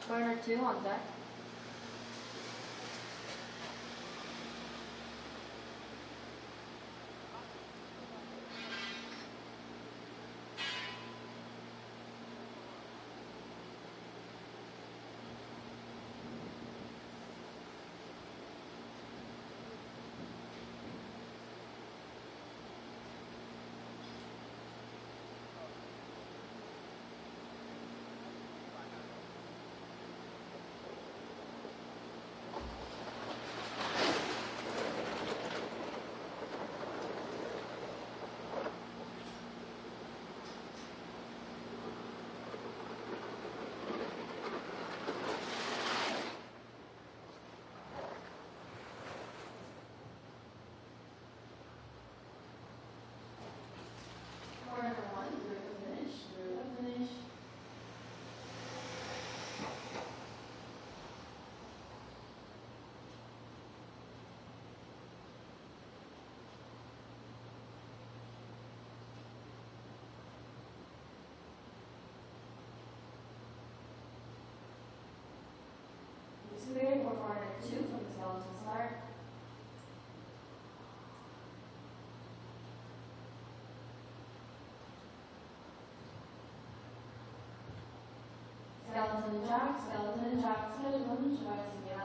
Corner 2 on deck. Waiting for corner 2 from the skeleton start. Skeleton jack, skeleton jack, skeleton jack, yeah.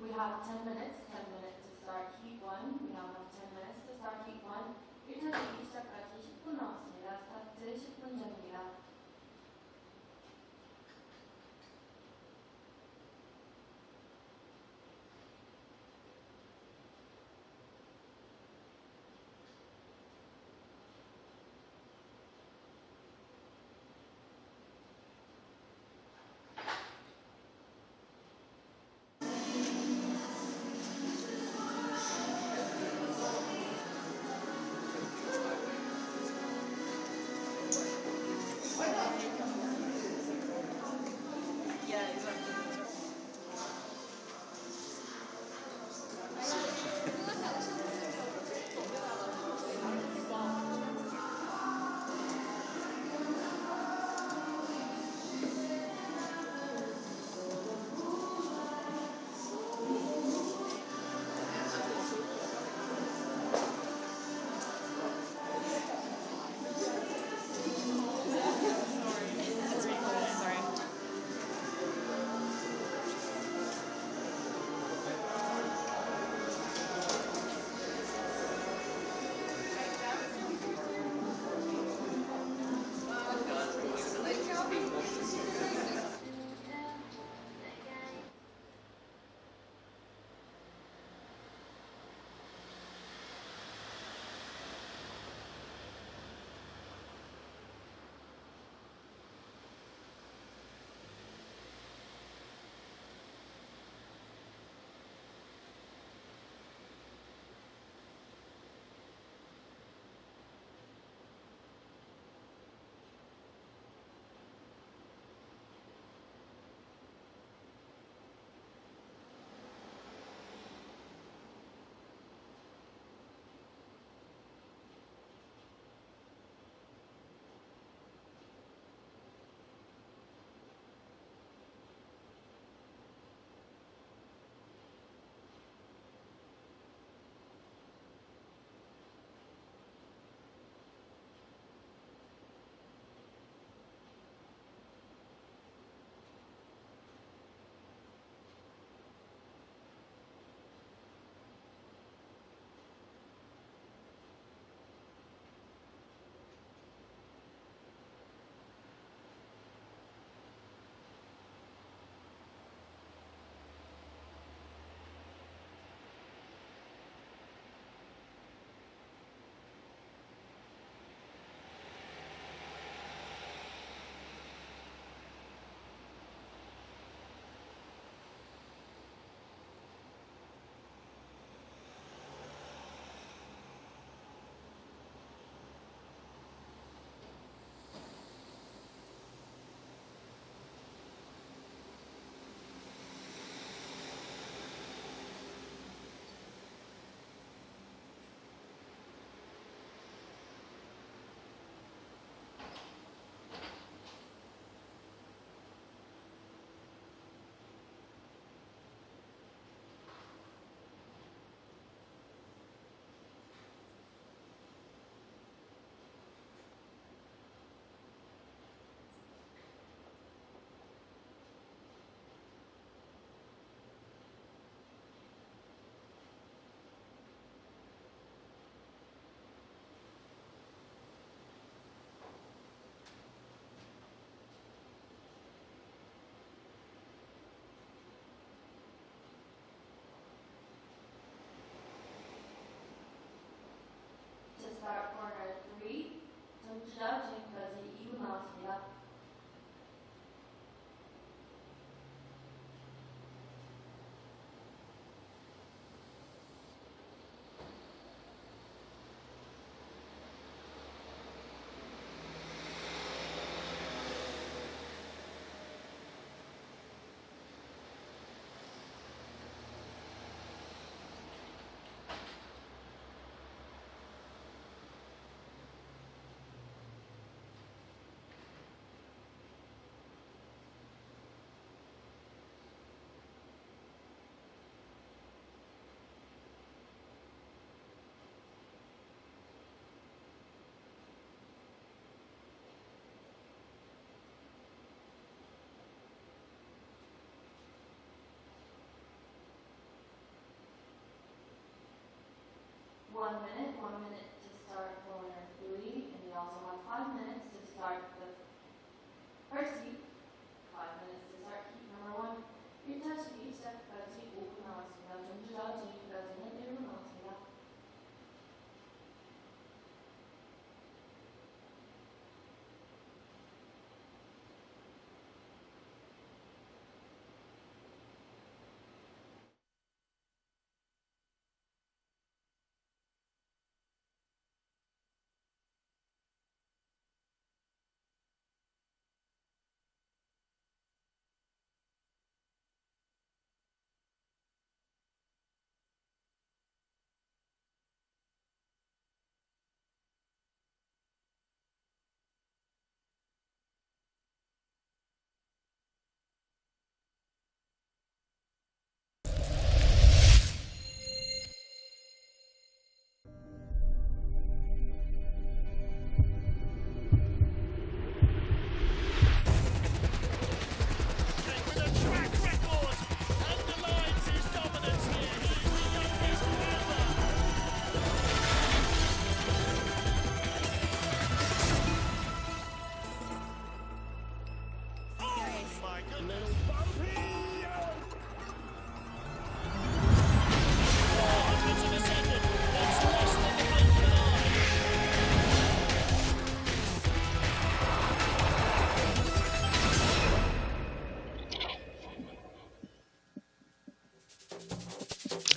We have 10 minutes to start heat 1. We have 10 minutes to start heat 1. 1타기 시작까지 10분 남았습니다. 스타트 10분 전입니다.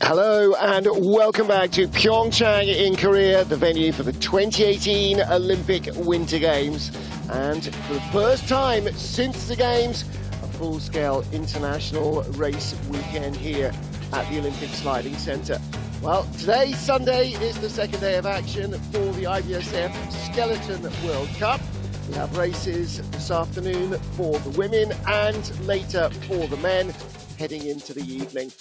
Hello and welcome back to PyeongChang in Korea, the venue for the 2018 Olympic Winter Games. And for the first time since the Games, a full-scale international race weekend here at the Olympic Sliding Centre. Well, today, Sunday, is the second day of action for the IBSF Skeleton World Cup. We have races this afternoon for the women and later for the men, heading into the evening.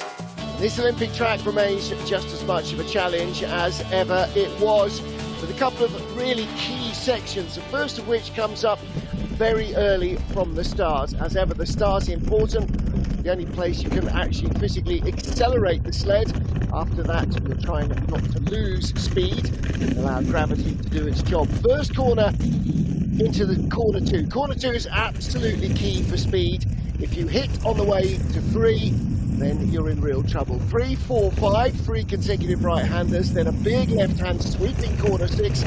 This Olympic track remains just as much of a challenge as ever it was, with a couple of really key sections, the first of which comes up very early from the start. As ever, the start's important, the only place you can actually physically accelerate the sled. After that, you're trying not to lose speed and allow gravity to do its job. First corner into the corner two. Corner two is absolutely key for speed. If you hit on the way to 3, then you're in real trouble. 3, 4, 5, 3 consecutive right-handers, then a big left-hand sweeping corner 6,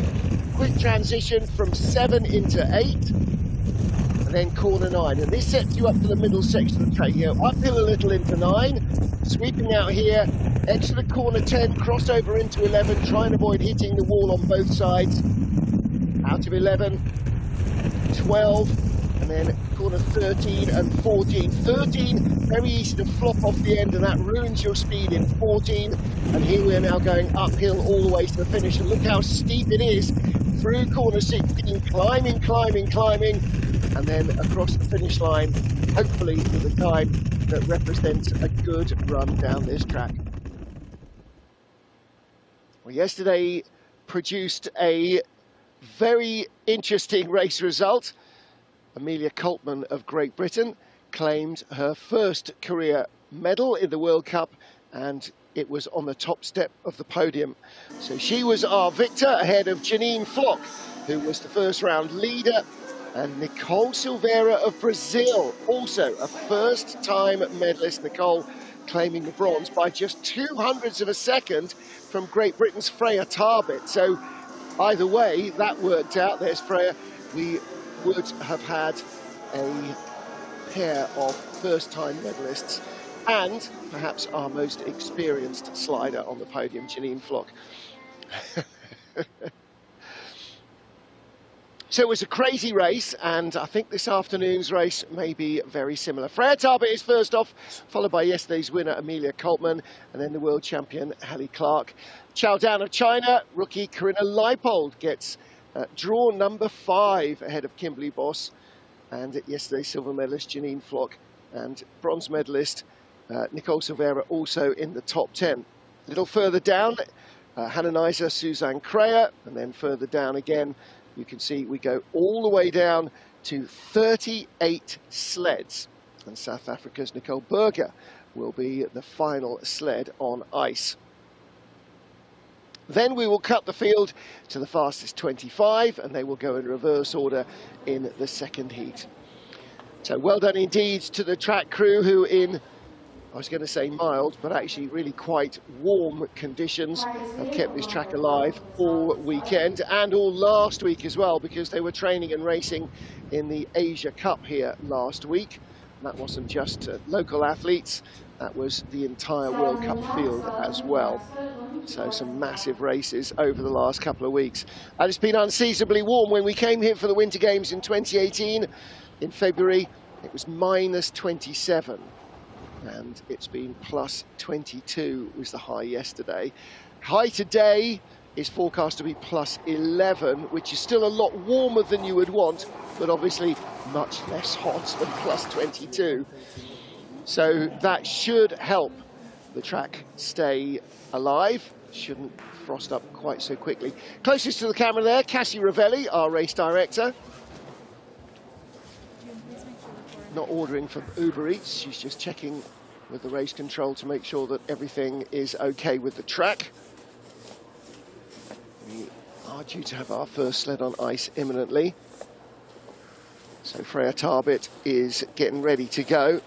quick transition from 7 into 8, and then corner 9. And this sets you up for the middle section of the track. You go uphill a little into 9, sweeping out here, exit the corner 10, cross over into 11, try and avoid hitting the wall on both sides. Out of 11, 12, and then corner 13 and 14. 13, very easy to flop off the end, and that ruins your speed in 14. And here we are now going uphill all the way to the finish, and look how steep it is through corner 16, climbing, and then across the finish line, hopefully with a time that represents a good run down this track. Well, yesterday produced a very interesting race result. Amelia Coltman of Great Britain claimed her first career medal in the World Cup, and it was on the top step of the podium. So she was our victor, ahead of Janine Flock, who was the first round leader, and Nicole Silveira of Brazil, also a first-time medalist. Nicole claiming the bronze by just 0.02 of a second from Great Britain's Freya Tarbit. So either way, that worked out. There's Freya. We would have had a pair of first-time medalists and perhaps our most experienced slider on the podium, Janine Flock. So it was a crazy race, and I think this afternoon's race may be very similar. Freya Tarbit is first off, followed by yesterday's winner, Amelia Coltman, and then the world champion, Hallie Clarke. Chowdown of China, rookie Corinna Leipold gets draw number 5 ahead of Kimberly Boss, and yesterday's silver medalist Janine Flock, and bronze medalist Nicole Silveira also in the top 10. A little further down, Neise, Suzanne Kreyer, and then further down again, you can see we go all the way down to 38 sleds, and South Africa's Nicole Berger will be the final sled on ice. Then we will cut the field to the fastest 25, and they will go in reverse order in the second heat. So well done indeed to the track crew, who in, I was going to say mild, but actually really quite warm conditions have kept this track alive all weekend and all last week as well, because they were training and racing in the Asia Cup here last week. And that wasn't just local athletes, that was the entire World Cup field as well. So some massive races over the last couple of weeks. And it's been unseasonably warm. When we came here for the Winter Games in 2018, in February, it was -27. And it's been +22 was the high yesterday. High today is forecast to be +11, which is still a lot warmer than you would want, but obviously much less hot than +22. So that should help the track stay alive. Shouldn't frost up quite so quickly. Closest to the camera there, Cassie Ravelli, our race director. Not ordering from Uber Eats, she's just checking with the race control to make sure that everything is okay with the track. We are due to have our first sled on ice imminently. So Freya Tarbit is getting ready to go.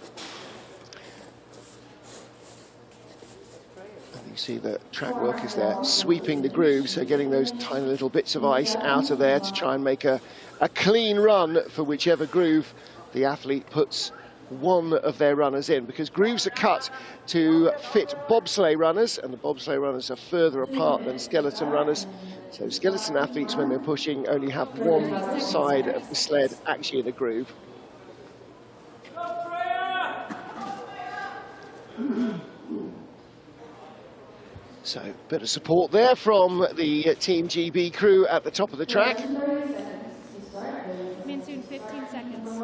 And you see the track workers there sweeping the grooves, so getting those tiny little bits of ice out of there to try and make a clean run for whichever groove the athlete puts one of their runners in, because grooves are cut to fit bobsleigh runners, and the bobsleigh runners are further apart than skeleton runners. So skeleton athletes, when they're pushing, only have one side of the sled actually in a groove. So a bit of support there from the Team GB crew at the top of the track. Soon, 15 seconds.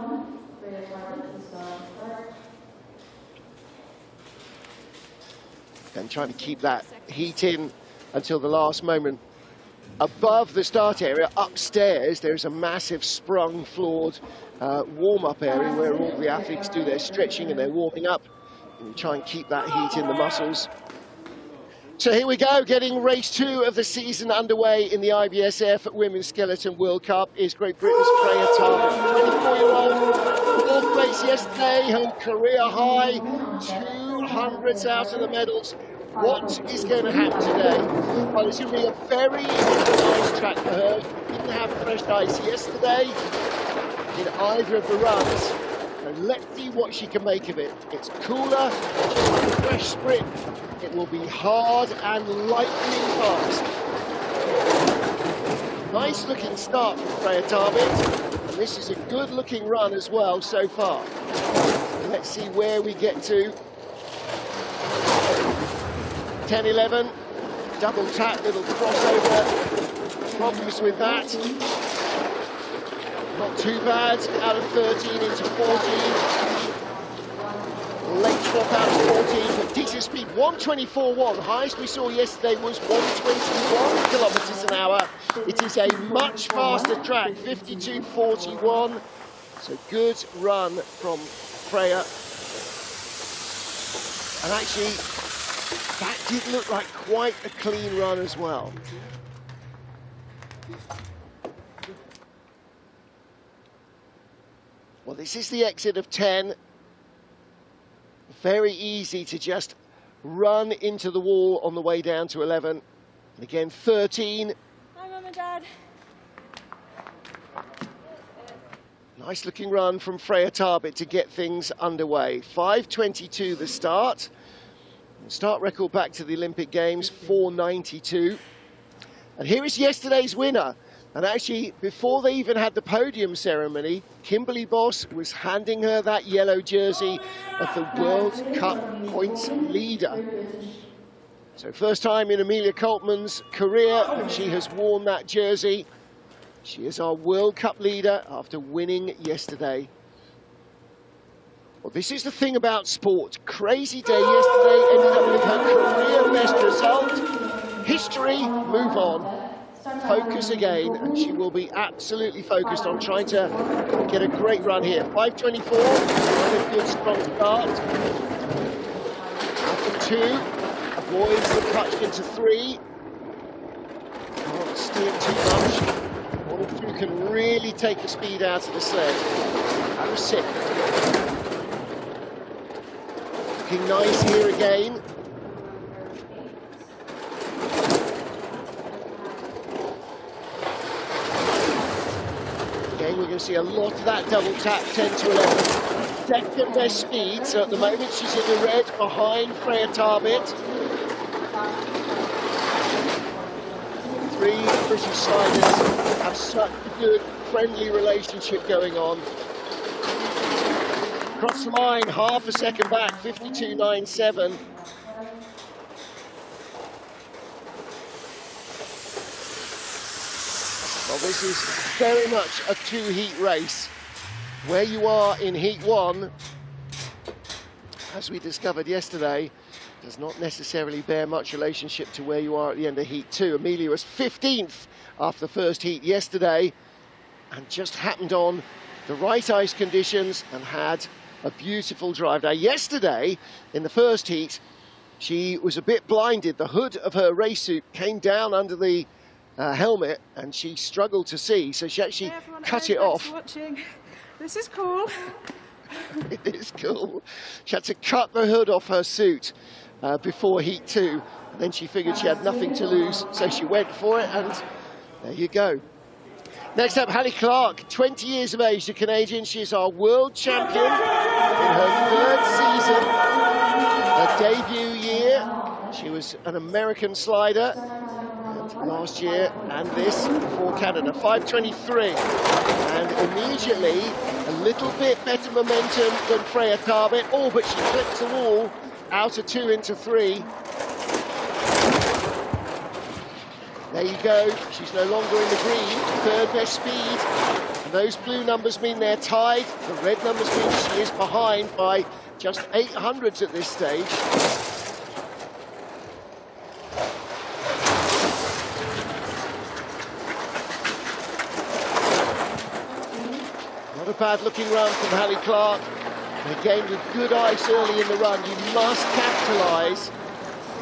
And trying to keep that heat in until the last moment. Above the start area, upstairs, there's a massive sprung floored warm-up area where all the athletes do their stretching and their warming up. And you try and keep that heat in the muscles. So here we go, getting race 2 of the season underway in the IBSF Women's Skeleton World Cup is Great Britain's Freya Tarbit, 24-year-old, 4th place yesterday, her career high, 200s out of the medals. What is going to happen today? Well, it's going to be a very nice track for her. Didn't have fresh ice yesterday in either of the runs. So let's see what she can make of it. It's cooler, fresh sprint. It will be hard and lightning fast. Nice looking start from Freya Tarbit. And this is a good looking run as well so far. Let's see where we get to. 10-11, double tap, little crossover. Problems with that. Not too bad, out of 13 into 14. Late drop out of 14, but decent speed, 124.1. Highest we saw yesterday was 121 kilometers an hour. It is a much faster track, 52.41. So good run from Freya. And actually, that did look like quite a clean run as well. Well, this is the exit of 10. Very easy to just run into the wall on the way down to 11. And again, 13. Hi, Mum and Dad. Nice looking run from Freya Tarbit to get things underway. 5:22 the start. Start record back to the Olympic Games, 4:92. And here is yesterday's winner. And actually, before they even had the podium ceremony, Kimberly Boss was handing her that yellow jersey of the World Cup points leader. So first time in Amelia Coltman's career that she has worn that jersey. She is our World Cup leader after winning yesterday. Well, this is the thing about sport. Crazy day yesterday, ended up with her career best result. History, move on. Focus again, and she will be absolutely focused on trying to get a great run here. 5:24, a good strong start. After 2, avoids the cut into 3. Can't steer too much. 1 and 2 can really take the speed out of the sled. Out of 6. Looking nice here again. We're going to see a lot of that double tap, 10 to 11. Second best speed, so at the moment she's in the red behind Freya Tarbit. 3 British sliders have such a good, friendly relationship going on. Across the line, half a second back, 52.97. Well, this is very much a 2-heat race. Where you are in heat 1, as we discovered yesterday, does not necessarily bear much relationship to where you are at the end of heat 2. Amelia was 15th after the first heat yesterday and just happened on the right ice conditions and had a beautiful drive. Now, yesterday, in the first heat, she was a bit blinded. The hood of her race suit came down under the helmet and she struggled to see, so she actually cut it off. This is cool. It is cool. She had to cut the hood off her suit before heat 2, and then she figured she had nothing to lose, so she went for it, and there you go. Next up, Hallie Clarke, 20 years of age, the Canadian. She is our world champion in her third season, her debut year. She was an American slider last year and this for Canada, 5:23. And immediately, a little bit better momentum than Freya Tarbit. Oh, but she flips the wall out of 2 into 3. There you go, she's no longer in the green, third best speed, and those blue numbers mean they're tied, the red numbers mean she is behind by just 800s at this stage. Not a bad looking run from Hallie Clarke, and again with good ice early in the run, you must capitalise.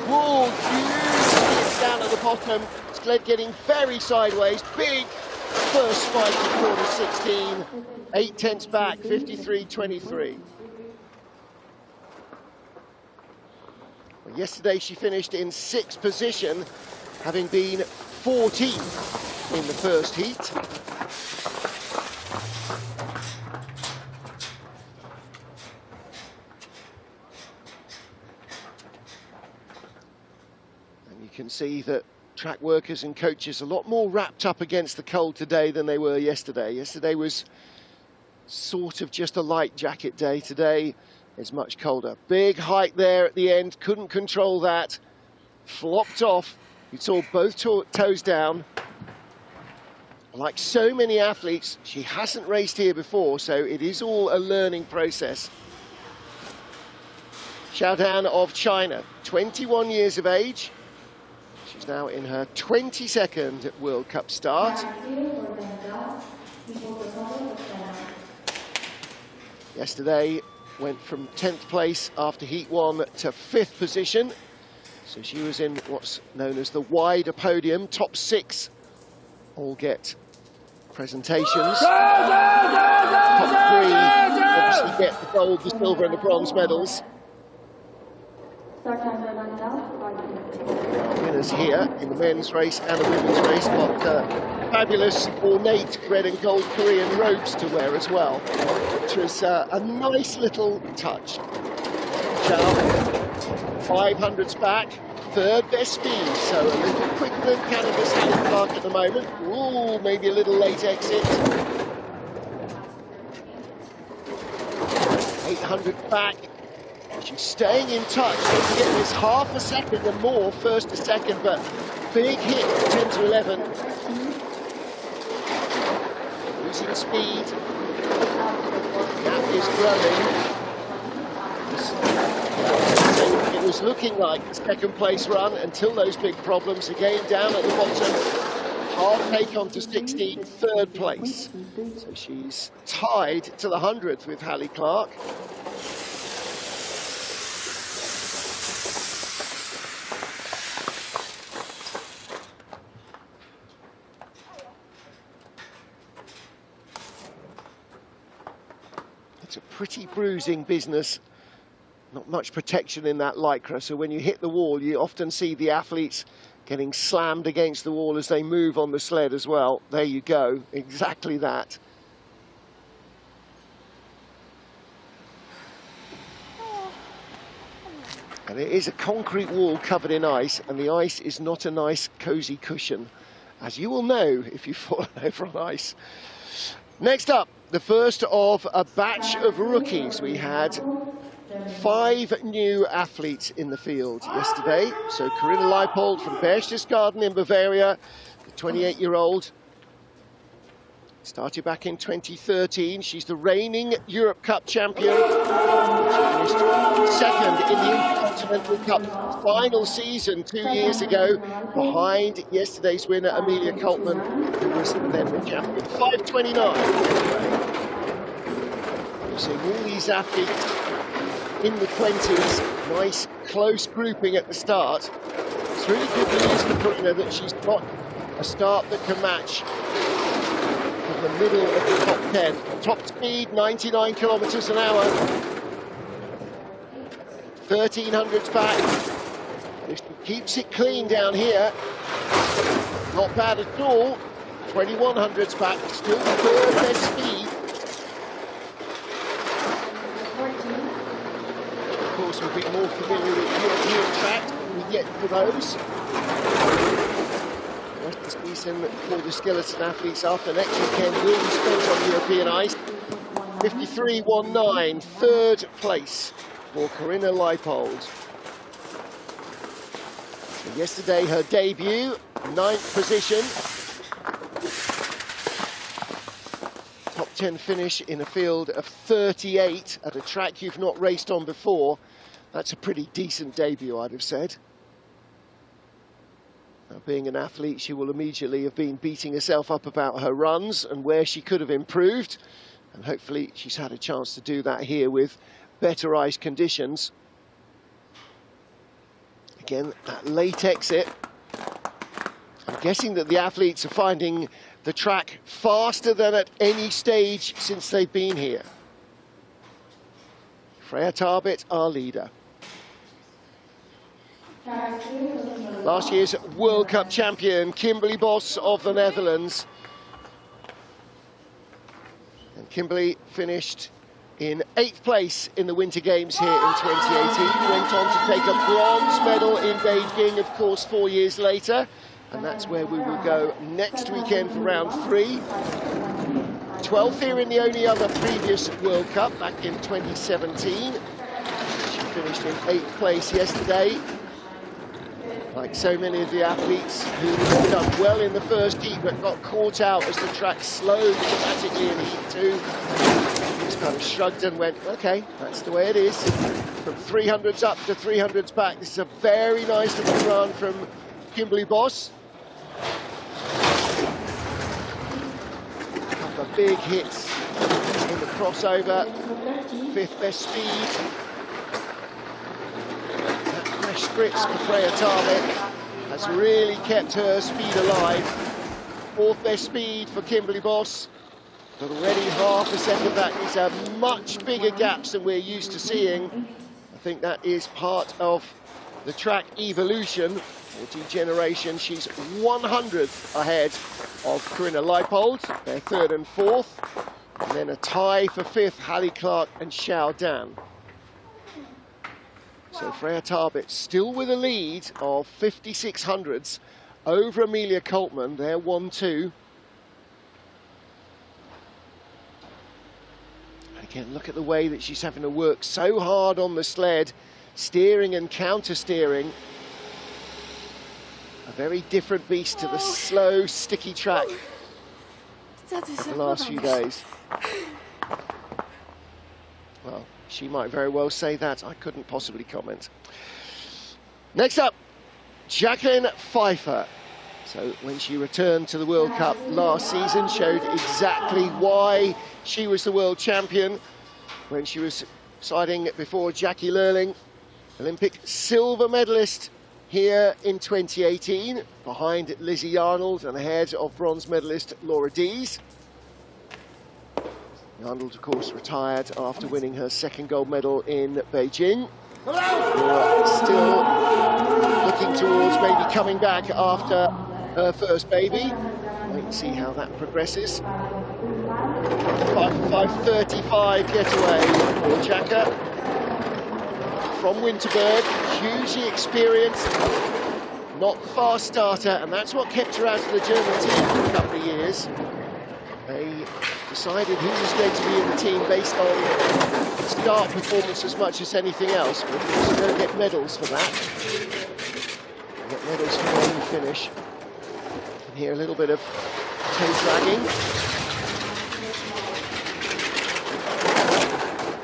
Whoa, beautifully it's down at the bottom. Sled getting very sideways, big first spike in corner 16, 8/10 back, 53.23. Well, yesterday she finished in 6th position, having been 14th in the first heat. And you can see that track workers and coaches a lot more wrapped up against the cold today than they were yesterday. Yesterday was sort of just a light jacket day. Today is much colder. Big hike there at the end, couldn't control that. Flopped off. You saw both toes down. Like so many athletes, she hasn't raced here before, so it is all a learning process. Xiaodan of China, 21 years of age. She's now in her 22nd World Cup start. Yesterday went from 10th place after Heat 1 to 5th position. So she was in what's known as the wider podium. Top 6 all get presentations. Top 3 obviously get the gold, the silver and the bronze medals. Winners here in the men's race and the women's race got fabulous ornate red and gold Korean robes to wear as well, which was a nice little touch. Channell, 500s back, third best speed, so a little quicker than Canada's Hallie Clarke at the moment. Ooh, maybe a little late exit. 800 back. She's staying in touch. Don't forget there's half a second and more, first to second, but big hit, 10 to 11. Losing speed. Gap is growing. It was looking like a second place run until those big problems. Again, down at the bottom. Half take on to 16, third place. So she's tied to the 100th with Hallie Clarke. It's a pretty bruising business, not much protection in that lycra, so when you hit the wall you often see the athletes getting slammed against the wall as they move on the sled as well. There you go, exactly that. And it is a concrete wall covered in ice, and the ice is not a nice cosy cushion, as you will know if you've fallen over on ice. Next up, the first of a batch of rookies. We had 5 new athletes in the field yesterday. So Corinna Leipold from Berchtesgaden in Bavaria, the 28-year-old. Started back in 2013. She's the reigning Europe Cup champion. She finished second in the Intercontinental Cup final season 2 years ago, behind yesterday's winner Amelia Coltman, who was then the champion. 5:29. You're seeing all these athletes in the 20s, nice close grouping at the start. It's really good news for Corinna that she's got a start that can match in the middle of the top 10. Top speed, 99 kilometers an hour. 1300s back. If she keeps it clean down here, not bad at all. 2100s back, still third best speed. Of course, we'll be more familiar with European track we get for those. This season for the skeleton athletes after next weekend will be spent on European ice. 53.19, third place for Corinna Leipold. So yesterday her debut, 9th position. Top 10 finish in a field of 38 at a track you've not raced on before. That's a pretty decent debut, I'd have said. Now, being an athlete, she will immediately have been beating herself up about her runs and where she could have improved. And hopefully she's had a chance to do that here with better ice conditions. Again, that late exit. I'm guessing that the athletes are finding the track faster than at any stage since they've been here. Freya Tarbit, our leader. Last year's World Cup champion, Kimberly Bos of the Netherlands. And Kimberly finished in 8th place in the Winter Games here in 2018. Went on to take a bronze medal in Beijing, of course, 4 years later. And that's where we will go next weekend for round 3. 12th here in the only other previous World Cup back in 2017. She finished in 8th place yesterday. Like so many of the athletes who have done well in the first heat but got caught out as the track slowed dramatically in heat 2. Just kind of shrugged and went, okay, that's the way it is. From 300s up to 300s back. This is a very nice little run from Kimberly Bos. A couple of big hits in the crossover. 5th best speed. Spritz for Freya Tarbit has really kept her speed alive. 4th best speed for Kimberly Bos, but already half a second back. These are much bigger gaps than we're used to seeing. I think that is part of the track evolution or degeneration. She's 100th ahead of Corinna Leipold. They're 3rd and 4th, and then a tie for 5th, Hallie Clarke and Xiao Dan. So Freya Tarbit still with a lead of 5600ths over Amelia Coltman. They're 1-2. Again, look at the way that she's having to work so hard on the sled, steering and counter-steering. A very different beast to the slow, sticky track of the last few days. Well, she might very well say that. I couldn't possibly comment. Next up, Jacqueline Pfeifer. So when she returned to the World Cup last season, showed exactly why she was the world champion when she was siding before Jackie Lurling, Olympic silver medalist here in 2018, behind Lizzie Arnold and ahead of bronze medalist Laura Dees. Arnold, of course, retired after winning her 2nd gold medal in Beijing. Still looking towards maybe coming back after her first baby. Wait and see how that progresses. 5:35 getaway for Jacka from Winterberg. Hugely experienced, not the fast starter, and that's what kept her out of the German team for a couple of years. They decided who was going to be in the team based on start performance as much as anything else. But you don't get medals for that. You get medals for when you finish. You can hear a little bit of toe dragging.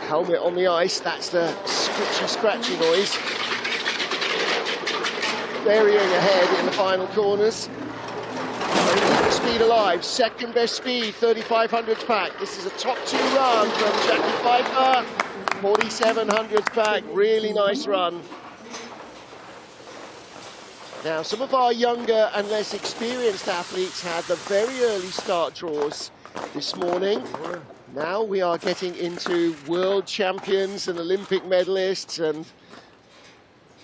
Helmet on the ice, that's the scratchy noise. Burying ahead in the final corners. Speed alive, 2nd best speed, 3500s back. This is a top 2 run from Jacqueline Pfeifer. 4700s back, really nice run. Now, some of our younger and less experienced athletes had the very early start draws this morning. Now we are getting into world champions and Olympic medalists, and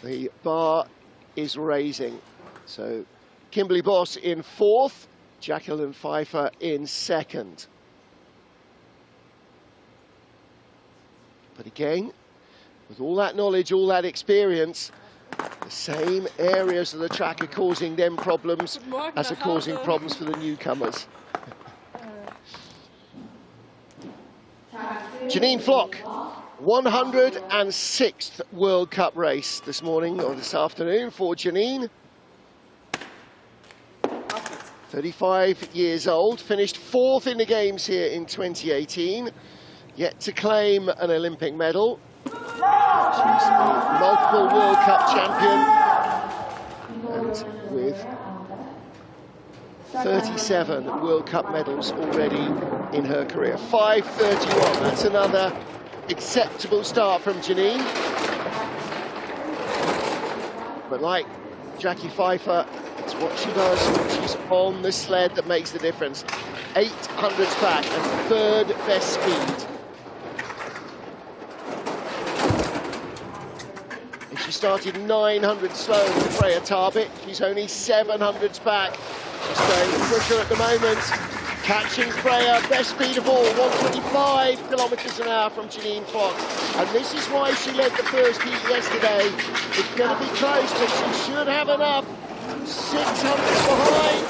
the bar is raising. So Kimberly Bos in 4th, Jacqueline Pfeifer in second. But again, with all that knowledge, all that experience, the same areas of the track are causing them problems as are causing problems for the newcomers. Janine Flock, 106th World Cup race this morning or this afternoon for Janine. 35 years old, finished 4th in the games here in 2018, yet to claim an Olympic medal. She's a multiple World Cup champion, and with 37 World Cup medals already in her career. 5:31, that's another acceptable start from Janine. But like Jackie Pfeifer, it's what she does when she's on the sled that makes the difference. 800s back and 3rd best speed. And she started 900 slow with Freya Tarbit. She's only 700s back. She's going quicker at the moment. Catching Freya, best speed of all, 125 kilometers an hour from Janine Flock. And this is why she led the first heat yesterday. It's going to be close, but she should have enough. 600 behind,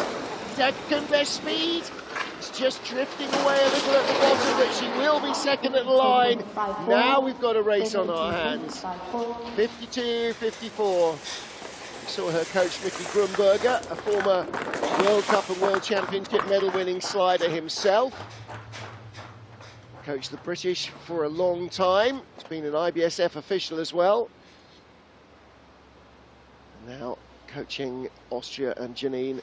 second best speed. It's just drifting away a little at the bottom, but she will be second at the line. Now we've got a race on our hands. 52-54. We saw her coach, Mickey Grumberger, a former World Cup and World Championship medal-winning slider himself. Coached the British for a long time. He's been an IBSF official as well. And now coaching Austria and Janine.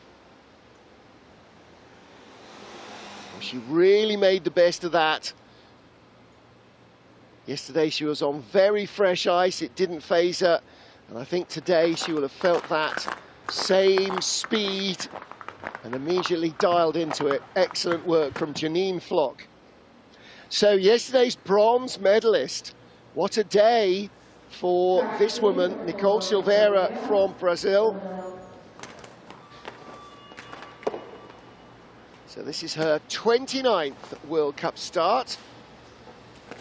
Well, she really made the best of that. Yesterday she was on very fresh ice. It didn't faze her. And I think today she will have felt that same speed and immediately dialed into it. Excellent work from Janine Flock. So yesterday's bronze medalist, what a day for this woman, Nicole Silveira from Brazil. So this is her 29th World Cup start.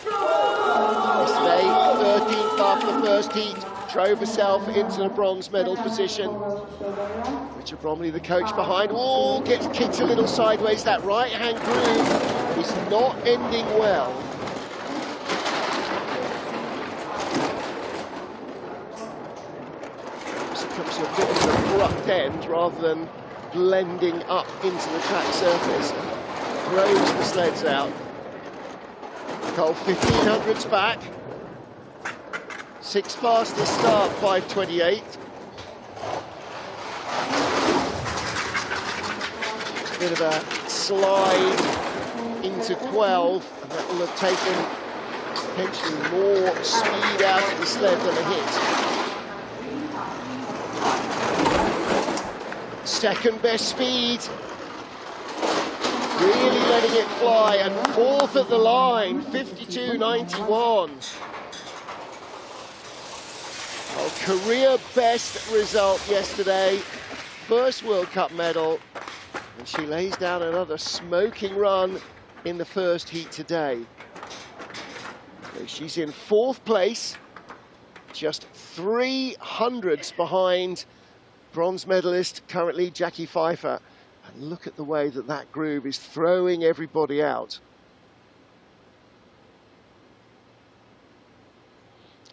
Yesterday, 13th after the first heat, drove herself into the bronze medal position. Richard Bromley, the coach behind, oh, gets kicked a little sideways. That right-hand groove is not ending well. So it comes to a bit of an abrupt end rather than blending up into the track surface. Throws the sleds out. Nicole, 1500s back. 6th fastest start, 5:28. Bit of a slide into 12, and that will have taken potentially more speed out of the sled than a hit. Second best speed. Really letting it fly, and 4th at the line, 52.91. Well, career best result yesterday, first World Cup medal, and she lays down another smoking run in the first heat today. So she's in 4th place, just 300s behind bronze medalist currently Jackie Pfeifer. And look at the way that that groove is throwing everybody out.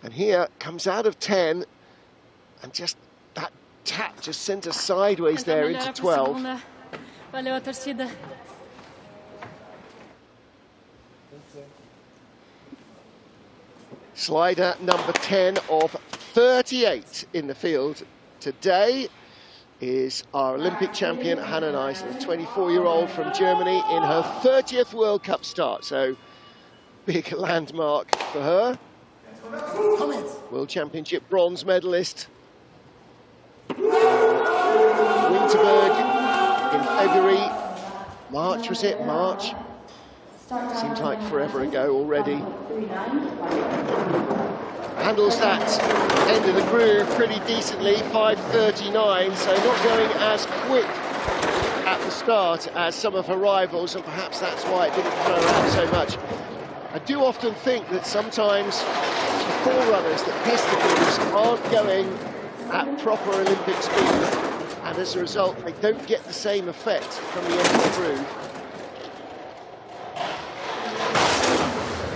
And here comes out of 10, and just that tap just sent her sideways there into 12. Slider number 10 of 38 in the field today is our Olympic champion, Neise, the 24-year-old from Germany in her 30th World Cup start. So, big landmark for her. World Championship bronze medalist. Winterberg in February. March, was it? March. Seems like forever ago already. Handles that end of the groove pretty decently, 5:39, so not going as quick at the start as some of her rivals, and perhaps that's why it didn't throw her out so much. I do often think that sometimes the forerunners, the pesticles, aren't going at proper Olympic speed, and as a result they don't get the same effect from the end of the groove.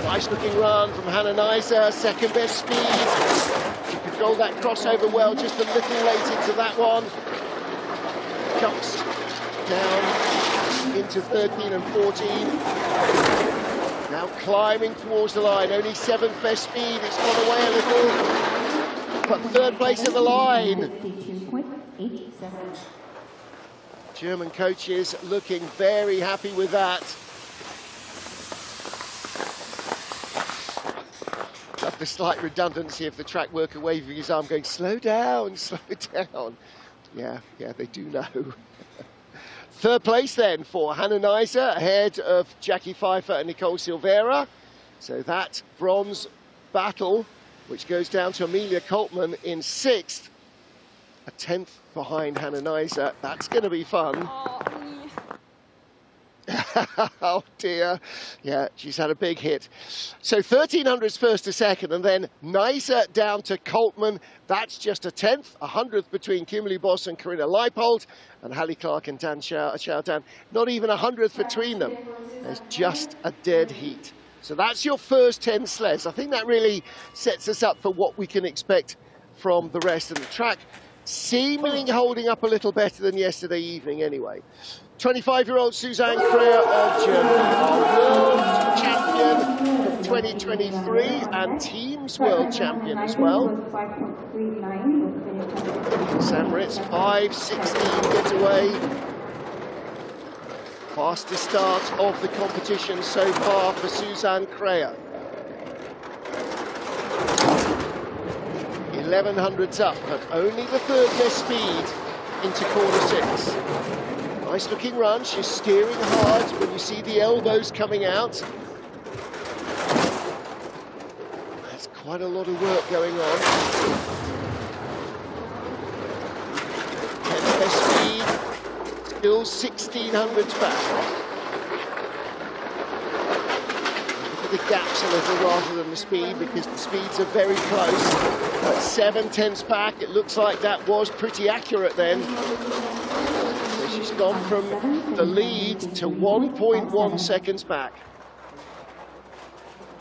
Nice looking run from Neise, second best speed. She controlled that crossover well, just a little late into that one. Jumps down into 13 and 14. Now climbing towards the line, only seventh best speed, it's gone away a little. But third place at the line. German coaches looking very happy with that. The slight redundancy of the track worker waving his arm going, slow down, slow down. Yeah, they do know. Third place then for Neise, ahead of Jacqueline Pfeifer and Nicole Silveira. So that bronze battle, which goes down to Amelia Coltman in sixth, a 10th behind Neise. That's going to be fun. Oh dear, yeah, she's had a big hit. So 1300s first to second, and then Neise down to Coltman. That's just a 10th, 100th between Kimberly Boss and Corinna Leipold, and Hallie Clarke and Dan Xiaodan. Not even 100th between them. There's just a dead heat. So that's your first 10 sleds. I think that really sets us up for what we can expect from the rest of the track. Seemingly holding up a little better than yesterday evening anyway. 25-year-old Suzanne Freya of Germany, our world champion 2023 and teams world champion as well. Sam Ritz, 5:16 getaway. Fastest start of the competition so far for Suzanne Freya. 1100s up, but only the third best speed into corner 6. Nice looking run, she's steering hard when you see the elbows coming out. That's quite a lot of work going on. 10th best speed, still 1600s back. Look at the gaps a little rather than the speed, because the speeds are very close. But 7/10ths back, it looks like that was pretty accurate then. She's gone from the lead to 1.1 seconds back.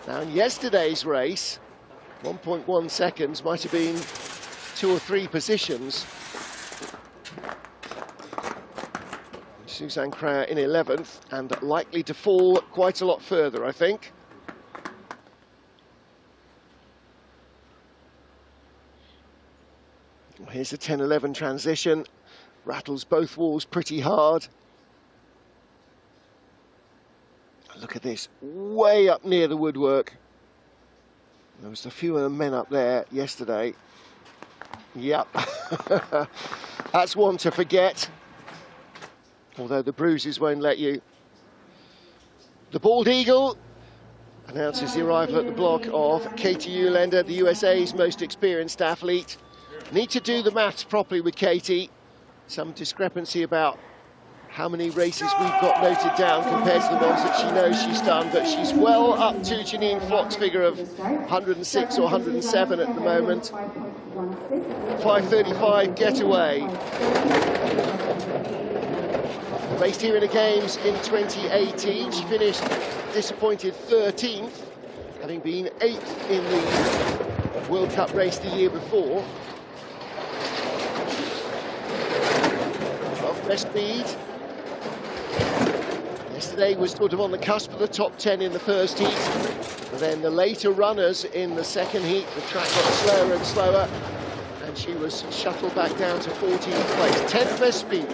Now in yesterday's race, 1.1 seconds might have been 2 or 3 positions. Suzanne Freya in 11th and likely to fall quite a lot further, I think. Here's a 10-11 transition. Rattles both walls pretty hard. Look at this, way up near the woodwork. There was a few of the men up there yesterday. Yep, that's one to forget. Although the bruises won't let you. The Bald Eagle announces the arrival at the block of Katie Uhlaender, the USA's most experienced athlete. Need to do the maths properly with Katie. Some discrepancy about how many races we've got noted down compared to the ones that she knows she's done, but she's well up to Janine Flock's figure of 106 or 107 at the moment. 5:35 getaway. Raced here in the Games in 2018. She finished disappointed 13th, having been 8th in the World Cup race the year before. Best speed. Yesterday was sort of on the cusp of the top 10 in the first heat. And then the later runners in the second heat, the track got slower and slower, and she was shuttled back down to 14th place. 10th best speed.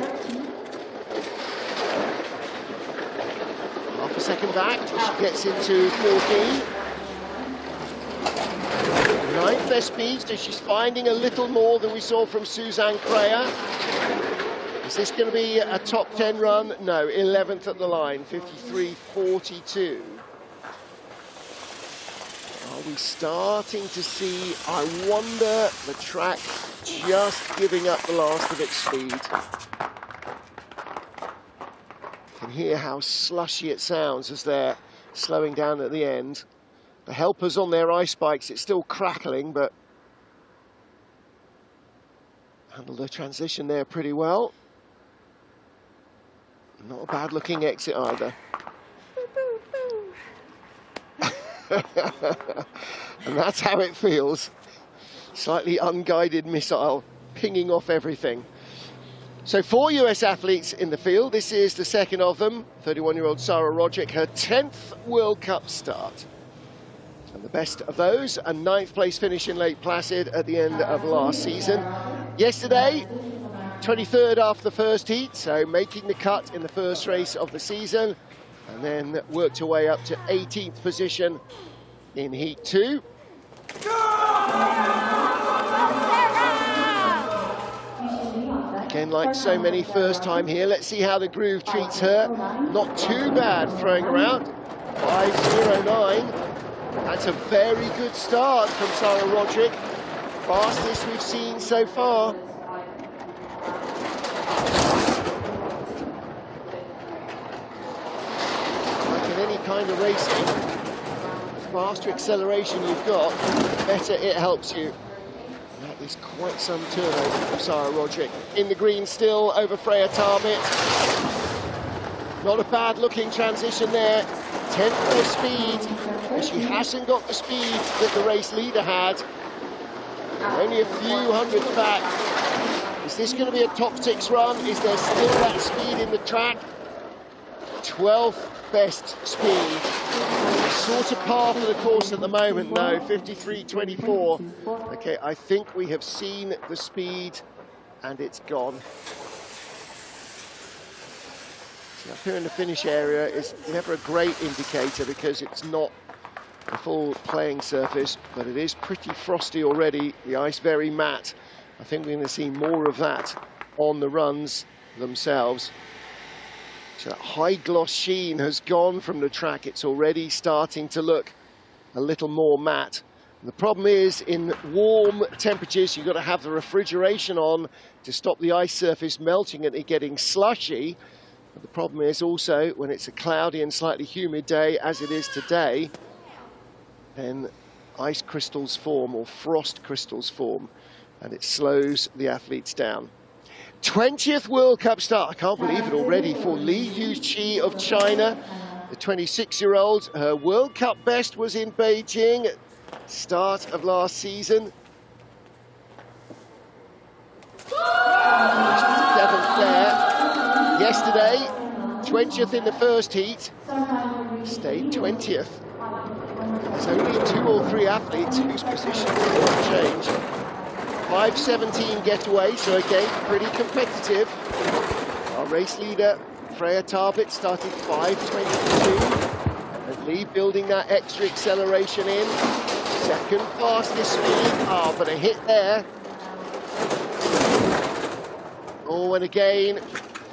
Half a second back, she gets into 14. 9th best speed, so she's finding a little more than we saw from Suzanne Freya. Is this going to be a top 10 run? No, 11th at the line, 53.42. Are we starting to see, I wonder, the track just giving up the last of its speed? hear how slushy it sounds as they're slowing down at the end. The helpers on their ice bikes, it's still crackling, but handled the transition there pretty well. Not a bad looking exit either. And that's how it feels. Slightly unguided missile pinging off everything. So 4 US athletes in the field. This is the second of them. 31-year-old Sarah Roderick, her 10th World Cup start. And the best of those, a 9th place finish in Lake Placid at the end of last season. Yesterday, 23rd after the first heat, so making the cut in the first race of the season, and then worked her way up to 18th position in Heat 2. Again, like so many first time here, let's see how the groove treats her. Not too bad throwing her out. 5:09. That's a very good start from Sarah Roderick. Fastest we've seen so far. Like in any kind of racing, the faster acceleration you've got, the better it helps you. That is quite some turnover from Sarah Roderick. In the green still over Freya Tarbit. Not a bad looking transition there. 10th for speed, but she hasn't got the speed that the race leader had. Only a few hundredths back. Is this going to be a top 6 run? Is there still that speed in the track? 12th best speed. Sort of par for the course at the moment, no, 53.24. Okay, I think we have seen the speed and it's gone. So up here in the finish area is never a great indicator because it's not a full playing surface, but it is pretty frosty already, the ice very matte. I think we're going to see more of that on the runs themselves. So that high gloss sheen has gone from the track. It's already starting to look a little more matte. And the problem is, in warm temperatures, you've got to have the refrigeration on to stop the ice surface melting and it getting slushy. But the problem is also, when it's a cloudy and slightly humid day, as it is today, then ice crystals form, or frost crystals form, and it slows the athletes down. 20th World Cup start, I can't believe it already, for Li Yuqi of China, the 26-year-old. Her World Cup best was in Beijing, start of last season. 7th there. Yesterday, 20th in the first heat, stayed 20th. There's only 2 or 3 athletes whose positions won't change. 5:17 getaway, so again, pretty competitive. Our race leader, Freya Tarbit, started 5:22. And Lee building that extra acceleration in. Second fastest speed. Oh, but a hit there. Oh, and again,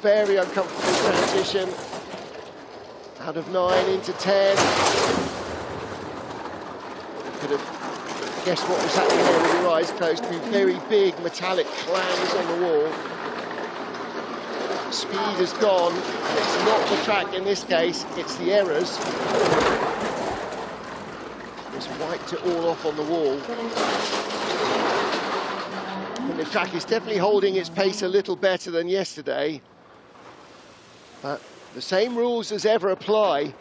very uncomfortable transition. Out of 9 into 10. Could have guessed what was happening there with your eyes closed. Two very big metallic clangs on the wall. Speed has gone, and it's not the track in this case, it's the errors. Just wiped it all off on the wall. And the track is definitely holding its pace a little better than yesterday. But the same rules as ever apply.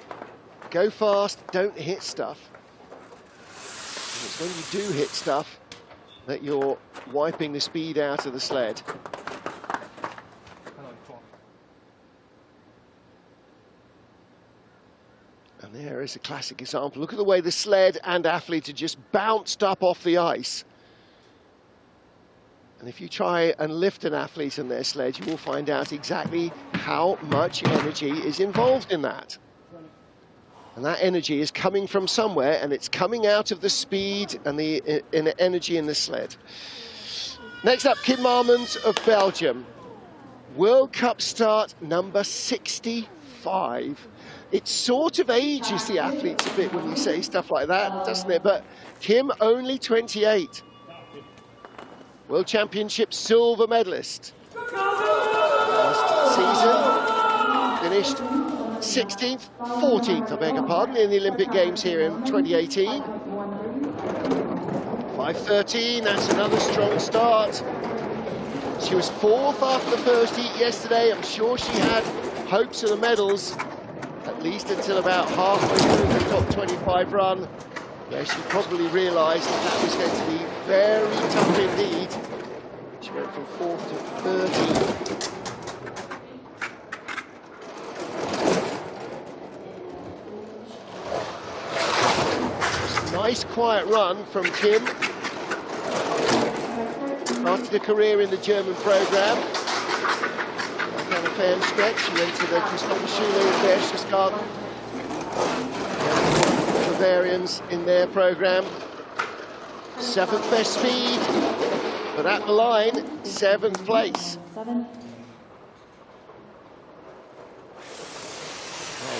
Go fast, don't hit stuff. And it's when you do hit stuff that you're wiping the speed out of the sled. And there is a classic example. Look at the way the sled and athlete are just bounced up off the ice. And if you try and lift an athlete on their sled, you will find out exactly how much energy is involved in that. And that energy is coming from somewhere, and it's coming out of the speed and the energy in the sled. Next up, Kim Meylemans of Belgium. World Cup start number 65. It sort of ages the athletes a bit when you say stuff like that, doesn't it? But Kim, only 28. World Championship silver medalist. Last season, finished 16th, 14th, I beg your pardon, in the Olympic Games here in 2018. 5:13, that's another strong start. She was 4th after the first heat yesterday. I'm sure she had hopes of the medals, at least until about halfway through the top 25 run, where she probably realised that was going to be very tough indeed. She went from 4th to 13th. Nice quiet run from Kim. Started a career in the German programme. Down a fair stretch, she went to the Christopher Schule in Berchtesgaden. Bavarians in their programme. 7th best speed, but at the line, 7th place. Well,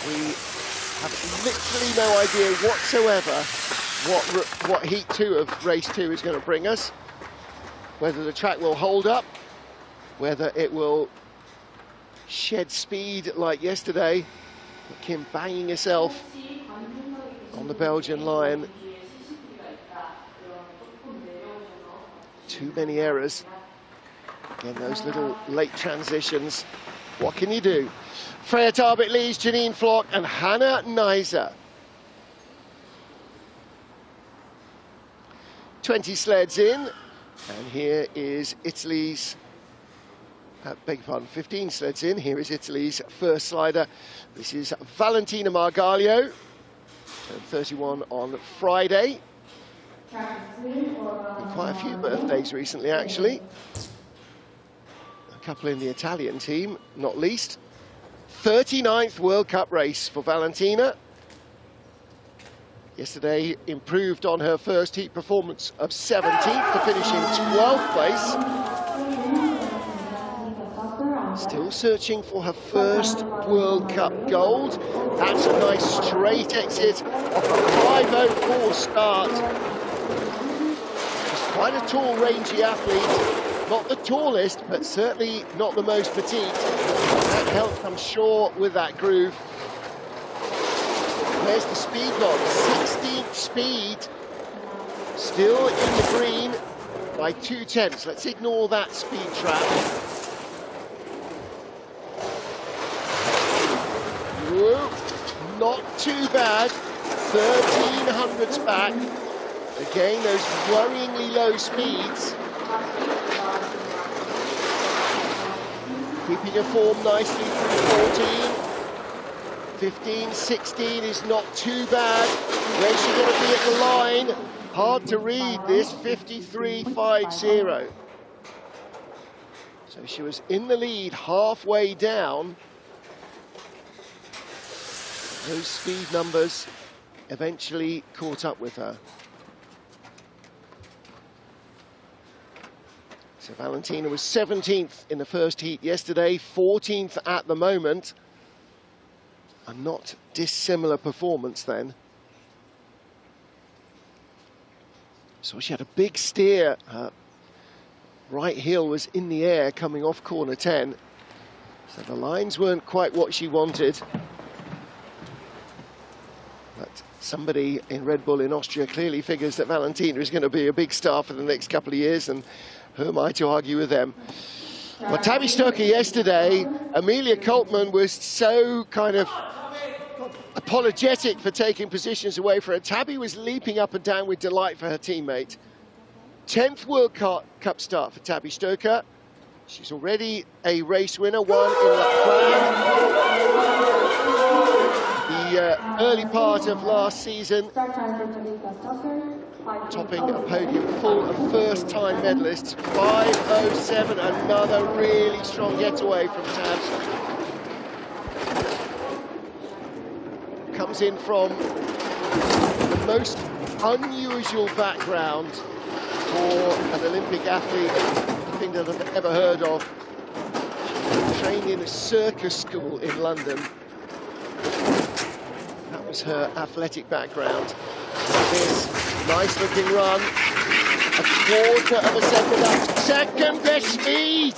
we have literally no idea whatsoever what heat 2 of race 2 is going to bring us. Whether the track will hold up, whether it will shed speed like yesterday. Kim banging herself on the Belgian line. Too many errors. Again, those little late transitions. What can you do? Freya Tarbit leads, Janine Flock and Neise. 20 sleds in, and here is Italy's, beg your pardon, 15 sleds in. Here is Italy's first slider. This is Valentina Margaglio, 31 on Friday. Quite a few birthdays recently, actually. A couple in the Italian team, not least. 39th World Cup race for Valentina. Yesterday improved on her first heat performance of 17th to finish in 12th place. Still searching for her first World Cup gold. That's a nice straight exit off a 5:04 start. She's quite a tall, rangy athlete. Not the tallest, but certainly not the most petite. That helped, I'm sure, with that groove. There's the speed log, 16th speed. Still in the green by 2/10. Let's ignore that speed trap. Whoa, not too bad. 1300s back. Again, those worryingly low speeds. Keeping her form nicely through 14. 15, 16 is not too bad. Where's she going to be at the line? Hard to read this, 53.50. So she was in the lead halfway down. Those speed numbers eventually caught up with her. So Valentina was 17th in the first heat yesterday, 14th at the moment. A not dissimilar performance then. So she had a big steer. Her right heel was in the air coming off corner 10. So the lines weren't quite what she wanted. But somebody in Red Bull in Austria clearly figures that Valentina is going to be a big star for the next couple of years, and who am I to argue with them? Well, Tabitha Stoecker yesterday, Amelia Coltman was so kind of apologetic for taking positions away from her. Tabby was leaping up and down with delight for her teammate. 10th World Cup start for Tabitha Stoecker. She's already a race winner, one in that plan. The early part of last season, topping a podium full of first-time medalists. 5:07, another really strong getaway from Tabs. Comes in from the most unusual background for an Olympic athlete, nothing that I've ever heard of. She trained in a circus school in London. That was her athletic background. This nice looking run, a quarter of a second up, second best speed.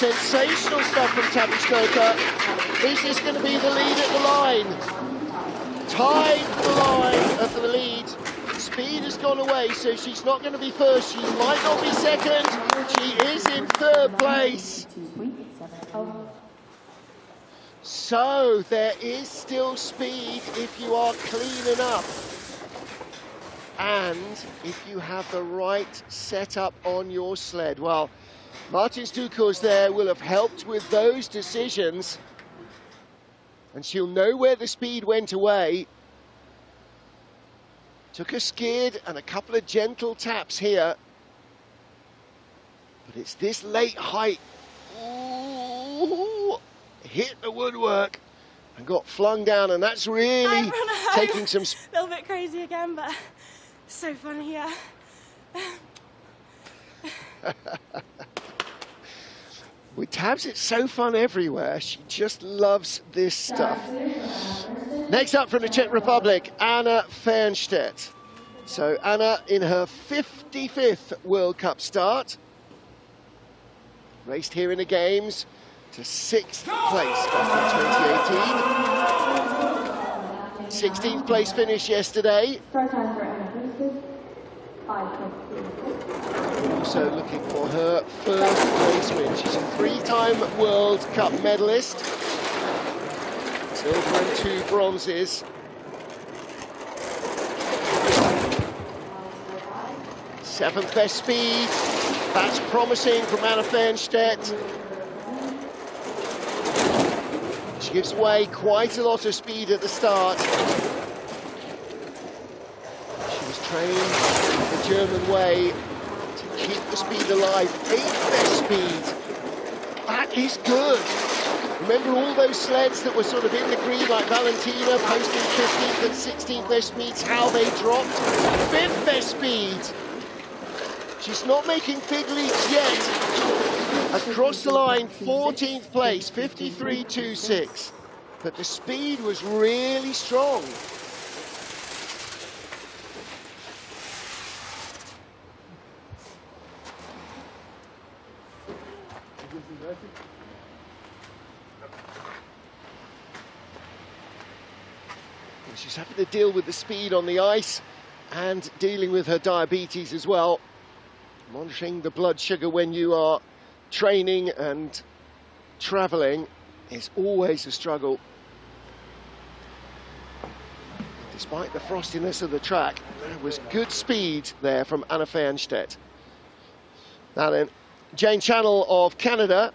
sensational stuff from Tabitha Stoecker. Is this going to be the lead at the line? Tied for the line for the lead. Speed has gone away, so she's not going to be first. She might not be second. She is in third place. So there is still speed if you are clean enough. And if you have the right setup on your sled. Well, Martin Stucos there will have helped with those decisions. And she'll know where the speed went away. Took a skid and a couple of gentle taps here. But it's this late height. Ooh, hit the woodwork and got flung down, and that's really taking some... A little bit crazy again, but so fun here. With Tabs, it's so fun everywhere. She just loves this stuff. Next up from the Czech Republic, Anna Fernstedt. So Anna in her 55th World Cup start. Raced here in the Games to 6th place back in 2018. 16th place finish yesterday. Also looking for her first place win. She's a 3-time World Cup medalist. Silver and 2 bronzes. 7th best speed. That's promising from Anna Fernstedt. She gives away quite a lot of speed at the start. She was trained the German way to keep the speed alive. 8th best speed. That is good. Remember all those sleds that were sort of in the green, like Valentina, posting 15th and 16th best speeds, how they dropped. 5th best speed. She's not making big leaps yet. Across the line, 14th place, 53.26. But the speed was really strong. She's having to deal with the speed on the ice and dealing with her diabetes as well. Monitoring the blood sugar when you are training and traveling is always a struggle. Despite the frostiness of the track, there was good speed there from Anna Fernstedt. Now then, Jane Channell of Canada,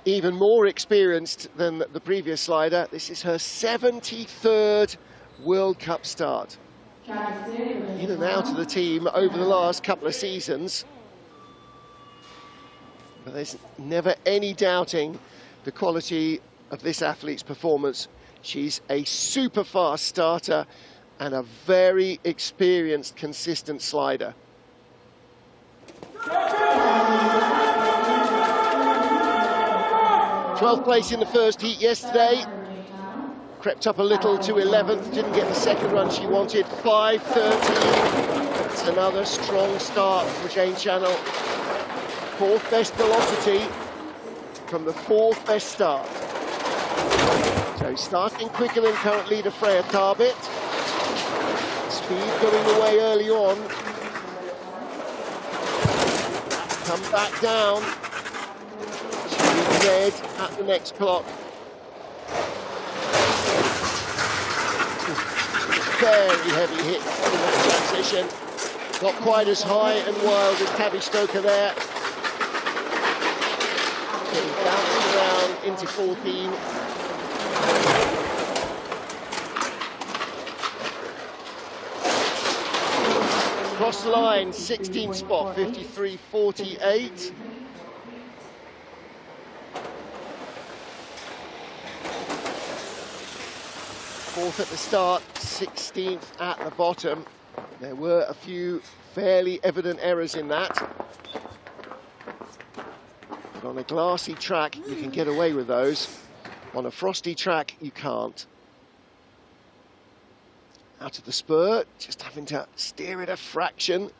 even more experienced than the previous slider. This is her 73rd World Cup start. In and out of the team over the last couple of seasons. But there's never any doubting the quality of this athlete's performance. She's a super fast starter and a very experienced, consistent slider. 12th place in the first heat yesterday. Crept up a little to 11th, didn't get the second run she wanted. 5:13. It's another strong start from Jane Channell. 4th best velocity from the 4th best start. So starting quicker than current leader Freya Tarbit. Speed going away early on. Come back down. She'll be dead at the next clock. Very heavy hit in that transition. Not quite as high and wild as Tabitha Stoecker there. Getting bounced around into 14. Across the line, 16th spot, 53.48. Fourth at the start, 16th at the bottom. There were a few fairly evident errors in that. But on a glassy track, you can get away with those. On a frosty track, you can't. Out of the spur, just having to steer it a fraction.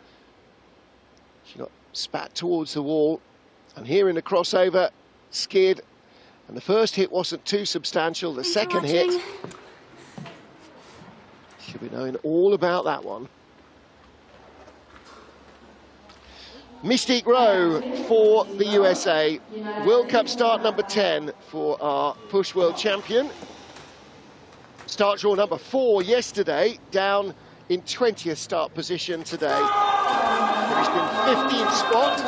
She got spat towards the wall. And here in the crossover, skid, and the first hit wasn't too substantial. The second hit, should be knowing all about that one. Mystique Rowe for the USA. World Cup start number 10 for our push world champion. Start draw number 4 yesterday, down in 20th start position today. Finished in 15th spot.